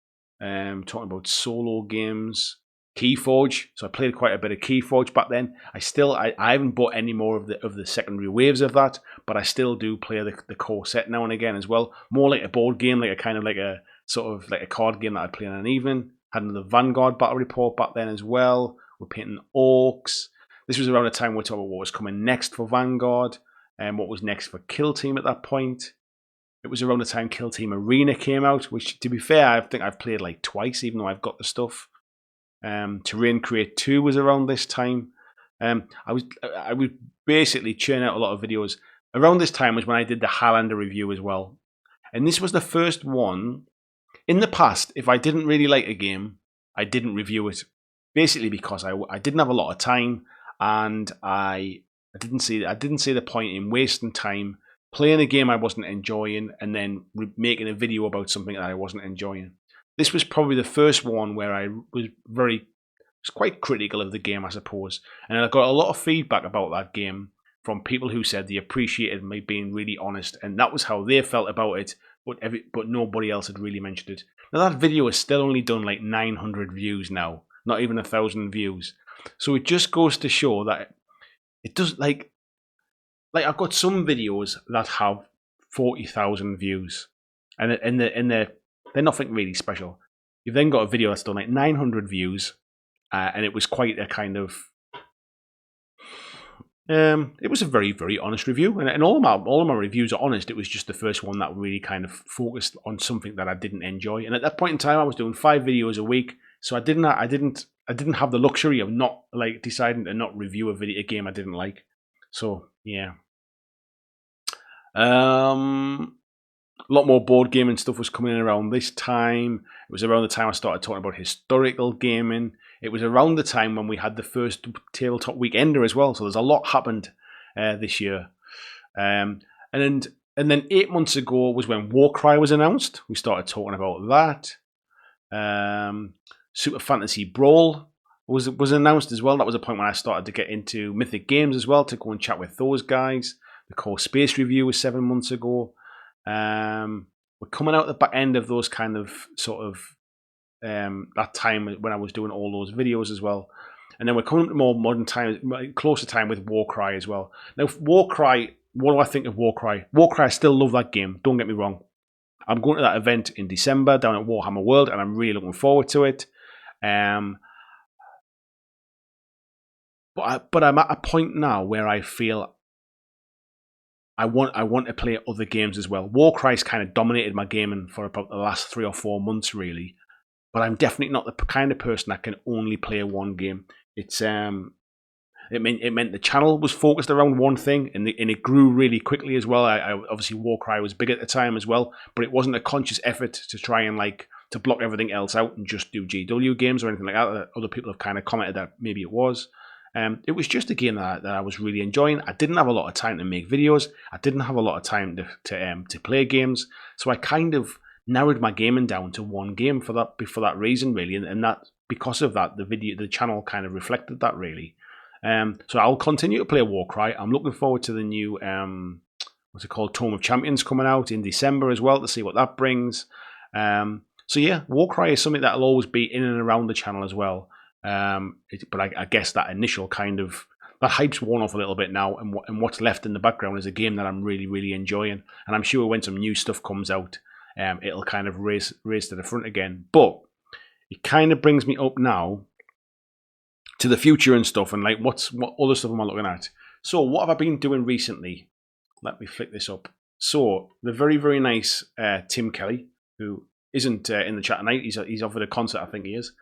Speaker 1: Talking about solo games, Keyforge. So I played quite a bit of Keyforge back then. I haven't bought any more of the secondary waves of that, but I still do play the core set now and again as well. More like a board game, like a sort of like a card game that I'd play in an evening. Had another Vanguard battle report back then as well. We're painting orcs. This was around the time we're talking about what was coming next for Vanguard and what was next for Kill Team at that point. It was around the time Kill Team Arena came out, which, to be fair, I think I've played twice, even though I've got the stuff. Terrain Create 2 was around this time. I was basically churning out a lot of videos. Around this time was when I did the Highlander review as well. And this was the first one. In the past, if I didn't really like a game, I didn't review it. Basically because I didn't have a lot of time, and I didn't see the point in wasting time playing a game I wasn't enjoying and then making a video about something that I wasn't enjoying. This was probably the first one where I was quite critical of the game, I suppose. And I got a lot of feedback about that game from people who said they appreciated me being really honest, and that was how they felt about it, but nobody else had really mentioned it. Now that video has still only done 900 views now, not even 1,000 views. So it just goes to show that it does I've got some videos that have 40,000 views, and they're nothing really special. You've then got a video that's done 900 views, and it was quite a kind of it was a very, very honest review, and all of my reviews are honest. It was just the first one that really kind of focused on something that I didn't enjoy. And at that point in time, I was doing 5 videos a week, so I didn't have the luxury of not deciding to not review a game I didn't like. So yeah, a lot more board gaming stuff was coming in around this time. It was around the time I started talking about historical gaming. It was around the time when we had the first Tabletop Weekender as well. So there's a lot happened this year. And then 8 months ago was when Warcry was announced. We started talking about that. Super Fantasy Brawl was announced as well. That was a point when I started to get into Mythic Games as well, to go and chat with those guys. The Core Space review was 7 months ago. We're coming out the back end of those kind of sort of that time when I was doing all those videos as well. And then we're coming to more modern times, closer time with Warcry as well. Now, Warcry, what do I think of Warcry? Warcry, I still love that game, don't get me wrong. I'm going to that event in December down at Warhammer World, and I'm really looking forward to it. But I'm at a point now where I feel I want to play other games as well. Warcry's kind of dominated my gaming for about the last 3 or 4 months, really. but I'm definitely not the kind of person that can only play one game. It meant the channel was focused around one thing, and it grew really quickly as well. I obviously Warcry was big at the time as well, but it wasn't a conscious effort to try and to block everything else out and just do GW games or anything like that. Other people have kind of commented that maybe it was. It was just a game that I was really enjoying. I didn't have a lot of time to make videos. I didn't have a lot of time to play games, so I kind of narrowed my gaming down to one game for that reason, really, and that because of that, the channel kind of reflected that, really. So I'll continue to play Warcry. I'm looking forward to the new what's it called, Tome of Champions coming out in December as well, to see what that brings. So yeah, Warcry is something that'll always be in and around the channel as well. But I guess that initial kind of that hype's worn off a little bit now, and what's left in the background is a game that I'm really, really enjoying. And I'm sure when some new stuff comes out, it'll kind of race to the front again. But it kind of brings me up now to the future and stuff, and what other stuff am I looking at? So what have I been doing recently? Let me flick this up. So the very, very nice Tim Kelly, who isn't in the chat tonight, he's offered a concert, I think he is,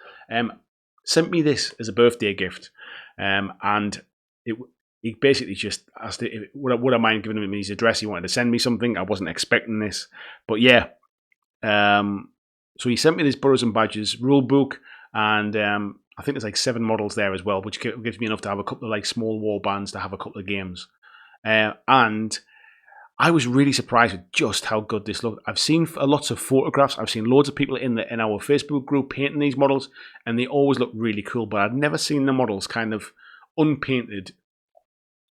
Speaker 1: sent me this as a birthday gift, and he basically just asked would I mind giving him his address. He wanted to send me something. I wasn't expecting this, but yeah. So he sent me this Burrows and Badgers rule book, and I think there's like 7 models there as well, which gives me enough to have a couple of small war bands to have a couple of games. And I was really surprised with just how good this looked. I've seen lots of photographs. I've seen loads of people in our Facebook group painting these models, and they always look really cool. But I'd never seen the models kind of unpainted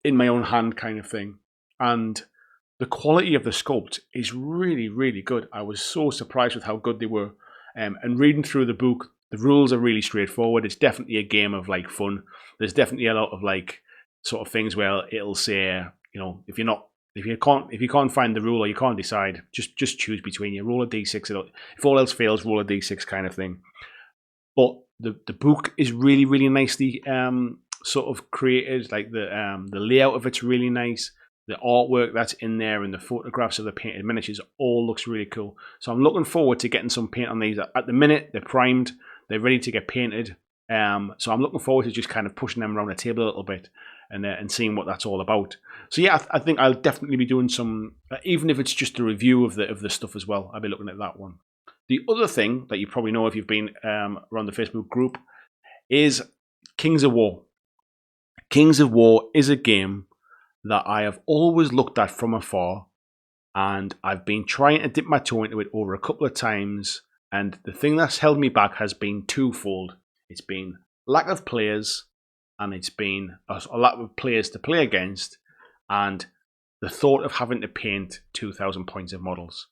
Speaker 1: in my own hand kind of thing. And the quality of the sculpt is really, really good. I was so surprised with how good they were. And reading through the book, the rules are really straightforward. It's definitely a game of fun. There's definitely a lot of sort of things where it'll say, if you can't find the rule or you can't decide, just choose between you. Roll a d6. If all else fails, roll a d6 kind of thing. But the book is really, really nicely sort of created. The layout of it's really nice. The artwork that's in there and the photographs of the painted miniatures all looks really cool. So I'm looking forward to getting some paint on these. At the minute, they're primed. They're ready to get painted. So I'm looking forward to just kind of pushing them around the table a little bit and seeing what that's all about. So yeah, I think I'll definitely be doing some, even if it's just a review of the stuff as well. I'll be looking at that one. The other thing that you probably know if you've been around the Facebook group is Kings of War. Kings of War is a game that I have always looked at from afar, and I've been trying to dip my toe into it over a couple of times, and the thing that's held me back has been twofold. It's been lack of players, and it's been a lack of players to play against, and the thought of having to paint 2,000 points of models.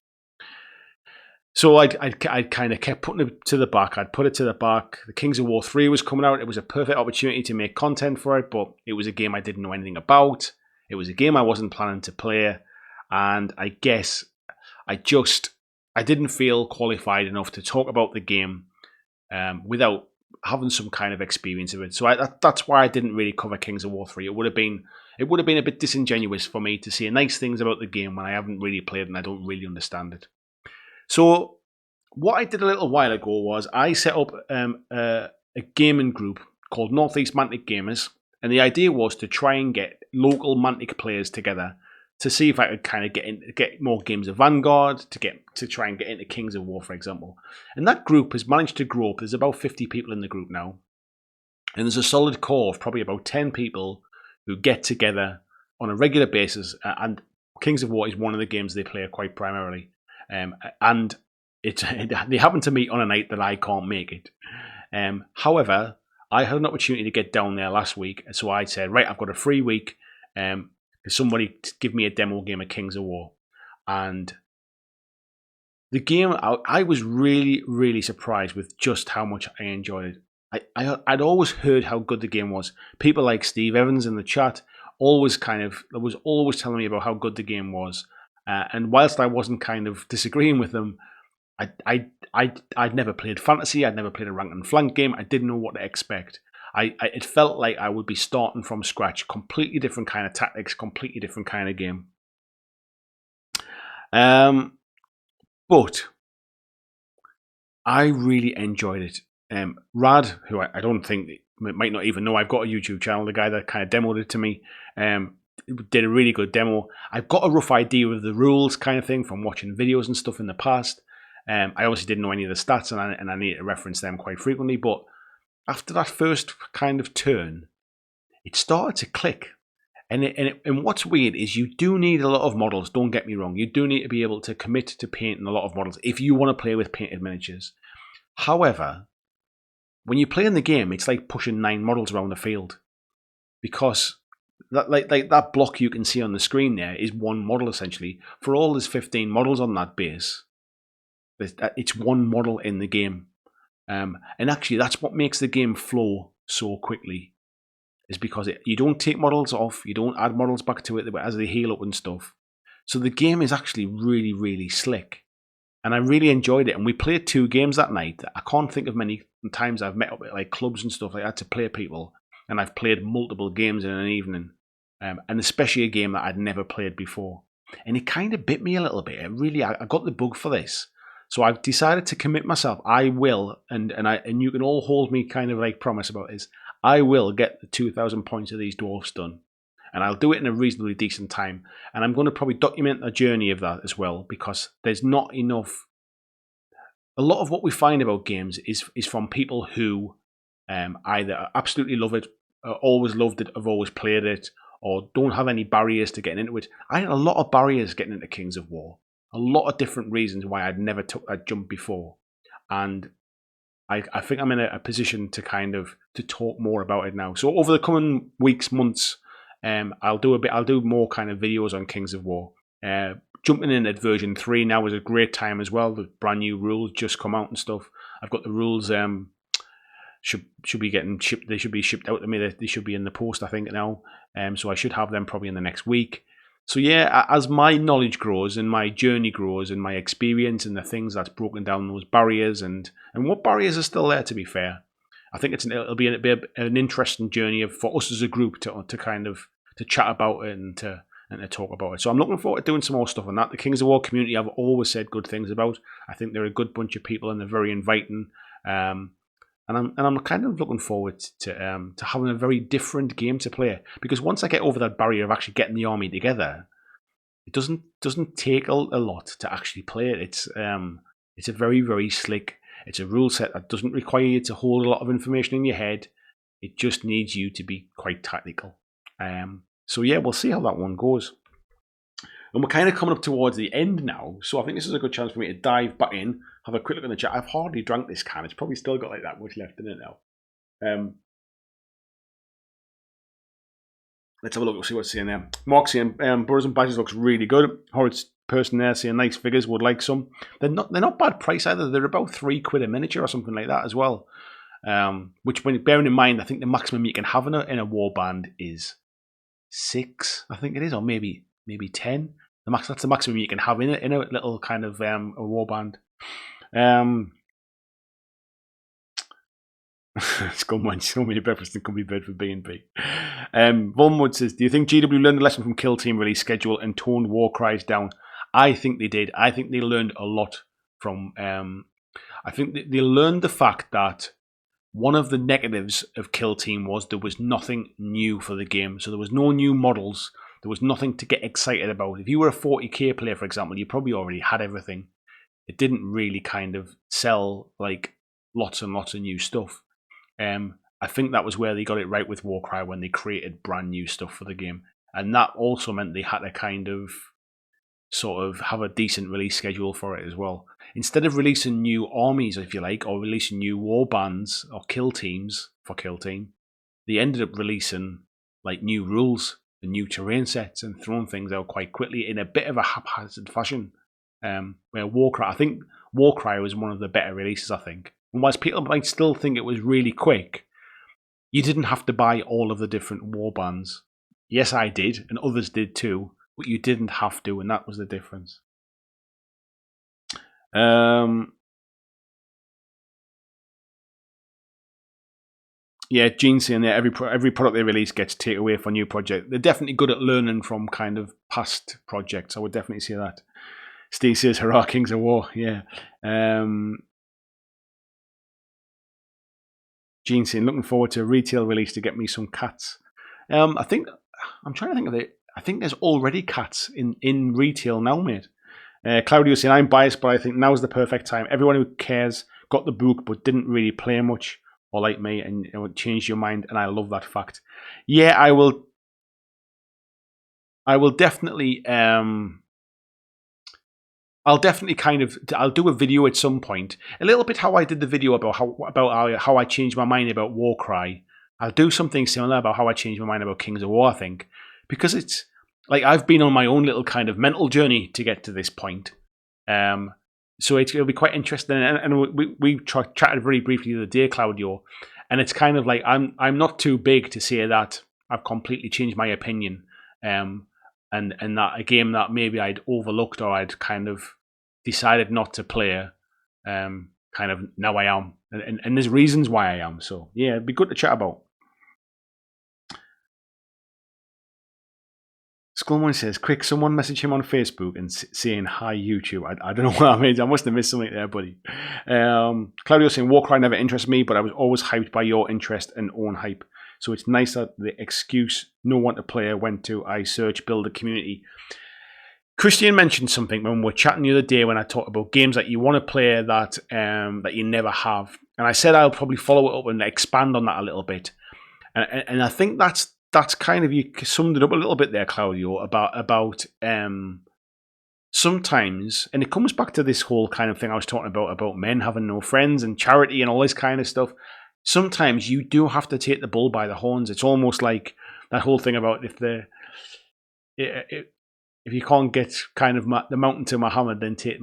Speaker 1: So I kind of kept putting it to the back. I'd put it to the back. The Kings of War 3 was coming out. It was a perfect opportunity to make content for it, but it was a game I didn't know anything about. It was a game I wasn't planning to play, and I guess I didn't feel qualified enough to talk about the game without having some kind of experience of it. So that's why I didn't really cover Kings of War 3. It would have been a bit disingenuous for me to say nice things about the game when I haven't really played and I don't really understand it. So what I did a little while ago was I set up a gaming group called Northeast Mantic Gamers, and the idea was to try and get local Mantic players together to see if I could kind of get more games of Vanguard, to try and get into Kings of War, for example. And that group has managed to grow up. There's about 50 people in the group now, and there's a solid core of probably about 10 people who get together on a regular basis. And Kings of War is one of the games they play quite primarily. And they happen to meet on a night that I can't make it. However, I had an opportunity to get down there last week, so I said, right, I've got a free week. Somebody give me a demo game of Kings of War. And the game, I was really, really surprised with just how much I enjoyed it. I'd always heard how good the game was. People like Steve Evans in the chat was always telling me about how good the game was. And whilst I wasn't kind of disagreeing with them, I'd never played fantasy. I'd never played a rank and flank game. I didn't know what to expect. It felt like I would be starting from scratch, completely different kind of tactics, completely different kind of game. But I really enjoyed it. Rad, who I don't think might not even know I've got a YouTube channel, the guy that kind of demoed it to me, um, did a really good demo. I've got a rough idea of the rules kind of thing from watching videos and stuff in the past. I obviously didn't know any of the stats, and I need to reference them quite frequently. But after that first kind of turn, it started to click. And what's weird is you do need a lot of models, don't get me wrong. You do need to be able to commit to painting a lot of models if you want to play with painted miniatures. However, when you play in the game, it's like pushing 9 models around the field, because that block you can see on the screen there is one model essentially. For all there's 15 models on that base, it's one model in the game. And actually, that's what makes the game flow so quickly, is because you don't take models off, you don't add models back to it as they heal up and stuff. So the game is actually really, really slick. And I really enjoyed it. And we played 2 games that night. I can't think of many times I've met up at like clubs and stuff like that to play people. And I've played multiple games in an evening. And especially a game that I'd never played before. And it kind of bit me a little bit. I got the bug for this. So I've decided to commit myself. I will, and you can all hold me kind of like promise about this. I will get the 2,000 points of these dwarfs done. And I'll do it in a reasonably decent time. And I'm going to probably document a journey of that as well, because there's not enough. A lot of what we find about games is from people who either absolutely love it, always loved it, have always played it, or don't have any barriers to getting into it. I had a lot of barriers getting into Kings of War. A lot of different reasons why I'd never took that jump before. And I think I'm in a position to kind of to talk more about it now. So over the coming weeks, months, I'll do more kind of videos on Kings of War. Jumping in at version 3 now is a great time as well. The brand new rules just come out and stuff. I've got the rules should be getting shipped. They should be shipped out to me. They should be in the post, I think, now. So I should have them probably in the next week. So yeah, as my knowledge grows and my journey grows and my experience and the things that's broken down those barriers and what barriers are still there, to be fair, I think it'll be an interesting journey for us as a group to kind of to chat about it and to talk about it. So I'm looking forward to doing some more stuff on that. The Kings of War community I've always said good things about. I think they're a good bunch of people and they're very inviting. And I'm kind of looking forward to having a very different game to play, because once I get over that barrier of actually getting the army together, it doesn't take a lot to actually play it. It's a very, very slick. It's a rule set that doesn't require you to hold a lot of information in your head. It just needs you to be quite tactical. So yeah, we'll see how that one goes. And we're kind of coming up towards the end now, so I think this is a good chance for me to dive back in, have a quick look in the chat. I've hardly drank this can. It's probably still got like that much left in it now. Let's have a look. We'll see what's saying there. Mark saying Burrs and Badges looks really good. Horrid's person there saying nice figures, would like some. They're not bad price either. They're about £3 a miniature or something like that as well. Which, when bearing in mind, I think the maximum you can have in a warband is 6, I think it is, or maybe 10. That's the maximum you can have in a little kind of a warband. Scumwine, so many breakfast and company bed for B&B. Vonwood says, do you think GW learned a lesson from Kill Team release schedule and toned war cries down? I think they did. I think they learned a lot from... I think they learned the fact that one of the negatives of Kill Team was there was nothing new for the game. So there was no new models. There was nothing to get excited about. If you were a 40k player, for example, you probably already had everything. It didn't really kind of sell like lots and lots of new stuff. I think that was where they got it right with Warcry when they created brand new stuff for the game. And that also meant they had to kind of sort of have a decent release schedule for it as well. Instead of releasing new armies, if you like, or releasing new war bands or kill teams for Kill Team, they ended up releasing like new rules and new terrain sets and throwing things out quite quickly in a bit of a haphazard fashion. Where Warcry, I think Warcry was one of the better releases, I think. And whilst people might still think it was really quick, you didn't have to buy all of the different war bands. Yes, I did, and others did too, but you didn't have to, and that was the difference. Yeah, Gene's saying there, every product they release gets taken away for a new project. They're definitely good at learning from kind of past projects. I would definitely say that. Steve says, hurrah, Kings of War. Yeah. Gene saying, looking forward to a retail release to get me some cats. I'm trying to think of it. I think there's already cats in retail now, mate. Claudio saying, I'm biased, but I think now's the perfect time. Everyone who cares got the book but didn't really play much, or like me, and it changed your mind, and I love that fact. Yeah, I will definitely I'll definitely I'll do a video at some point. A little bit how I did the video about how I changed my mind about Warcry. I'll do something similar about how I changed my mind about Kings of War, I think. Because it's like I've been on my own little kind of mental journey to get to this point. So it'll be quite interesting. And we chatted very briefly the other day, Claudio. And it's kind of like I'm not too big to say that I've completely changed my opinion. And that a game that maybe I'd overlooked or I'd kind of decided not to play, kind of now I am. And there's reasons why I am. So yeah, it'd be good to chat about. Skullmoney says, quick, someone message him on Facebook and saying, hi, YouTube. I don't know what that means. I must have missed something there, buddy. Claudio saying, Warcry never interested me, but I was always hyped by your interest and own hype. So it's nice that the excuse no one to play went to I search, build a community. Christian mentioned something when we were chatting the other day when I talked about games that you want to play that that you never have. And I said I'll probably follow it up and expand on that a little bit. And I think that's kind of, you summed it up a little bit there, Claudio, about sometimes, and it comes back to this whole kind of thing I was talking about men having no friends and charity and all this kind of stuff. Sometimes you do have to take the bull by the horns. It's almost like that whole thing about if you can't get kind of the mountain to Muhammad, then take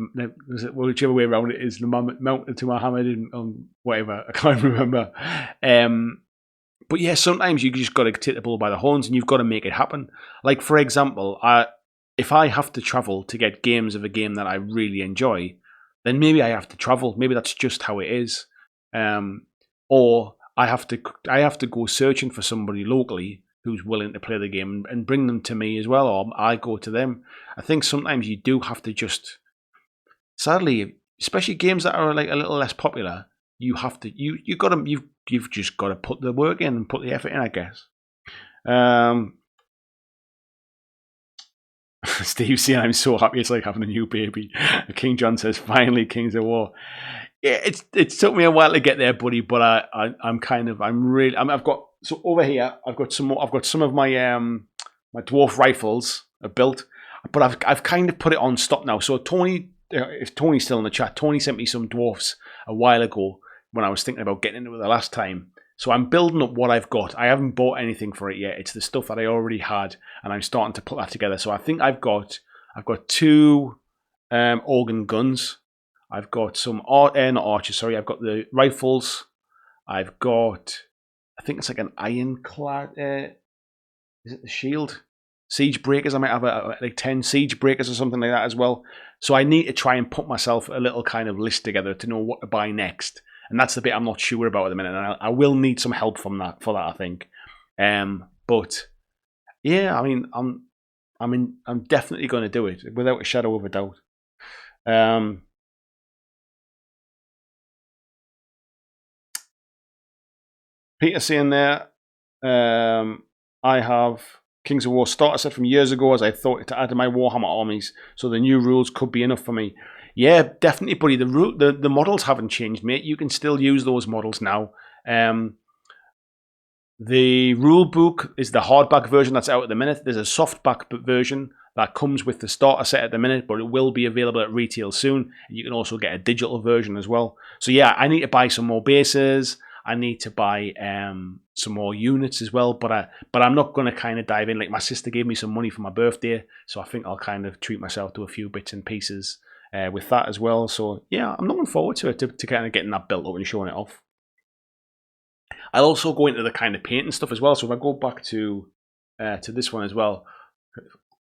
Speaker 1: whichever way around it is, the mountain to Muhammad and whatever. I can't remember. But yeah, sometimes you just got to take the bull by the horns and you've got to make it happen. Like, for example, if I have to travel to get games of a game that I really enjoy, then maybe I have to travel. Maybe that's just how it is. Or I have to go searching for somebody locally who's willing to play the game and bring them to me as well, or I go to them. I think sometimes you do have to just, sadly, especially games that are like a little less popular, you have to you've just got to put the work in and put the effort in, I guess. Steve saying, I'm so happy it's like having a new baby. King John says, finally, Kings of War. Yeah, it's took me a while to get there, buddy, but I've got, so over here I've got some of my my dwarf rifles are built, but I've kind of put it on stop now. So Tony, if Tony's still in the chat, Tony sent me some dwarfs a while ago when I was thinking about getting into it the last time. So I'm building up what I've got. I haven't bought anything for it yet. It's the stuff that I already had, and I'm starting to put that together. So I think I've got 2 organ guns. I've got some not archers. Sorry, I've got the rifles. I've got, I think it's like an ironclad. Is it the shield? Siege breakers. I might have like 10 siege breakers or something like that as well. So I need to try and put myself a little kind of list together to know what to buy next. And that's the bit I'm not sure about at the minute. And I will need some help for that, I think. But yeah, I mean, I'm definitely going to do it without a shadow of a doubt. Peter saying there, I have Kings of War starter set from years ago as I thought to add to my Warhammer armies, so the new rules could be enough for me. Yeah, definitely, buddy. The models haven't changed, mate. You can still use those models now. The rule book is the hardback version that's out at the minute. There's a softback version that comes with the starter set at the minute, but it will be available at retail soon. You can also get a digital version as well. So yeah, I need to buy some more bases. I need to buy some more units as well, but I'm not going to kind of dive in. Like, my sister gave me some money for my birthday, so I think I'll kind of treat myself to a few bits and pieces with that as well. So yeah, I'm looking forward to it, to kind of getting that built up and showing it off. I'll also go into the kind of painting stuff as well. So if I go back to this one as well,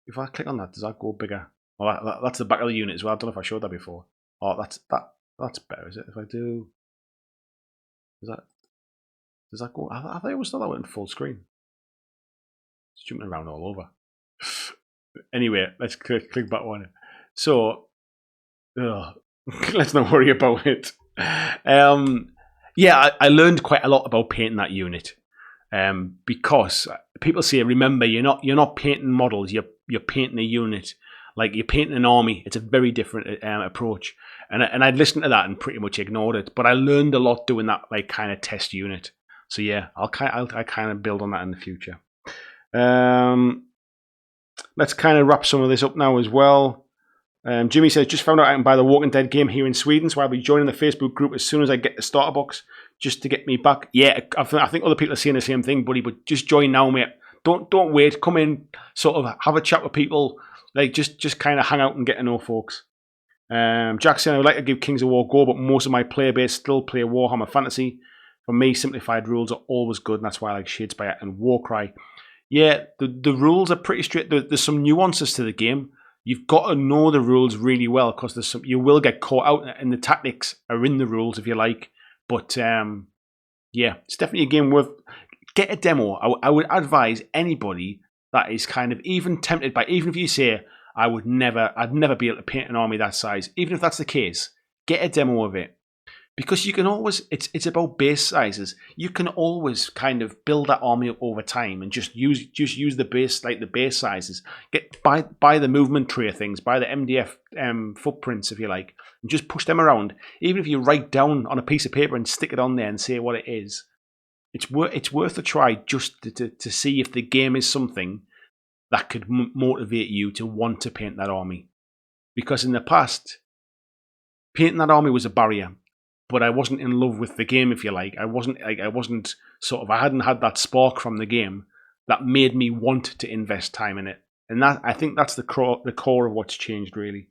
Speaker 1: if I click on that, does that go bigger? Well, that's the back of the unit as well. I don't know if I showed that before. Oh, that's better, is it? If I do, does that go? I thought I always thought that went in full screen. It's jumping around all over. Anyway, let's click back on it. So, let's not worry about it. Yeah, I learned quite a lot about painting that unit, because people say, remember, you're not painting models, you're painting a unit, like you're painting an army. It's a very different approach, and I'd listened to that and pretty much ignored it. But I learned a lot doing that, like kind of test unit. So yeah, I kind of build on that in the future. Let's kind of wrap some of this up now as well. Jimmy says, just found out I can buy the Walking Dead game here in Sweden, so I'll be joining the Facebook group as soon as I get the starter box, just to get me back. Yeah, I think other people are saying the same thing, buddy, but just join now, mate. Don't wait. Come in, sort of have a chat with people. Like, just kind of hang out and get to know folks. Jack saying, I would like to give Kings of War a go, but most of my player base still play Warhammer Fantasy. For me, simplified rules are always good, and that's why I like Shadespire and Warcry. Yeah, the rules are pretty straight. There's some nuances to the game. You've got to know the rules really well, because you will get caught out, and the tactics are in the rules if you like. But yeah, it's definitely a game worth. Get a demo. I would advise anybody that is kind of even tempted by, even if you say I'd never be able to paint an army that size. Even if that's the case, get a demo of it. Because you can always, it's about base sizes. You can always kind of build that army up over time and just use the base, like the base sizes. Buy the movement tree things, buy the MDF footprints if you like, and just push them around. Even if you write down on a piece of paper and stick it on there and say what it is, it's worth a try just to see if the game is something that could motivate you to want to paint that army. Because in the past, painting that army was a barrier. But I wasn't in love with the game, if you like. I hadn't had that spark from the game that made me want to invest time in it. And that, I think that's the core of what's changed, really.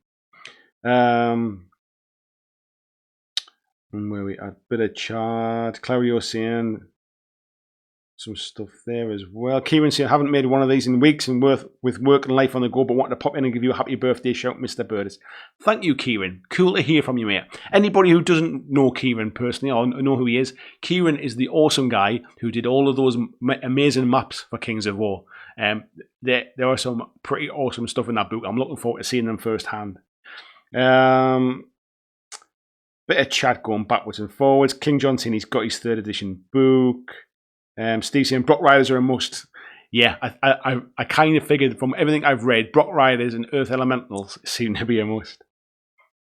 Speaker 1: And where we at? Bit of chat. Clario saying some stuff there as well. Kieran saying, haven't made one of these in weeks and with work and life on the go, but wanted to pop in and give you a happy birthday shout, Mr. Birdis. Thank you, Kieran. Cool to hear from you, mate. Anybody who doesn't know Kieran personally or know who he is, Kieran is the awesome guy who did all of those amazing maps for Kings of War. There are some pretty awesome stuff in that book. I'm looking forward to seeing them firsthand. Bit of chat going backwards and forwards. King John saying he's got his 3rd edition book. Steve saying Brock Riders are a must. Yeah, I kind of figured from everything I've read, Brock Riders and Earth Elementals seem to be a must.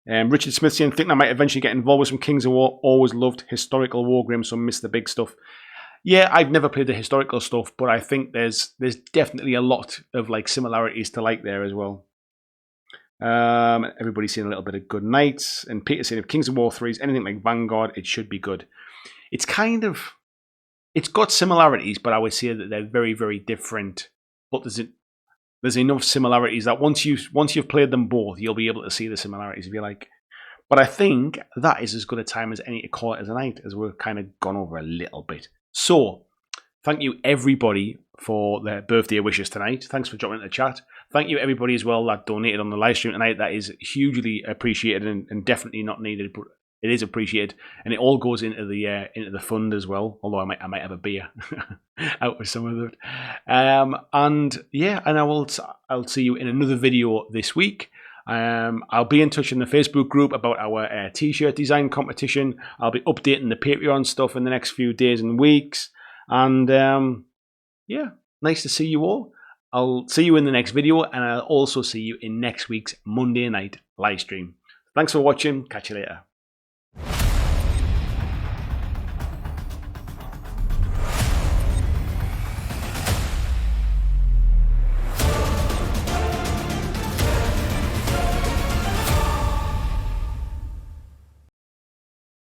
Speaker 1: Richard Smith saying, think I might eventually get involved with some Kings of War. Always loved historical war games, so miss the big stuff. Yeah, I've never played the historical stuff, but I think there's definitely a lot of like similarities to like there as well. Everybody's saying a little bit of good nights, and Peter saying if Kings of War 3 is anything like Vanguard, it should be good. It's got similarities, but I would say that they're very, very different. But there's enough similarities that once you've played them both, you'll be able to see the similarities if you like. But I think that is as good a time as any to call it as a night, as we've kind of gone over a little bit. So, thank you everybody for their birthday wishes tonight. Thanks for dropping in the chat. Thank you everybody as well that donated on the live stream tonight. That is hugely appreciated and definitely not needed, but it is appreciated, and it all goes into the fund as well. Although I might have a beer out with some of it. And yeah, and I'll see you in another video this week. I'll be in touch in the Facebook group about our t-shirt design competition. I'll be updating the Patreon stuff in the next few days and weeks. And yeah, nice to see you all. I'll see you in the next video, and I'll also see you in next week's Monday night live stream. Thanks for watching. Catch you later.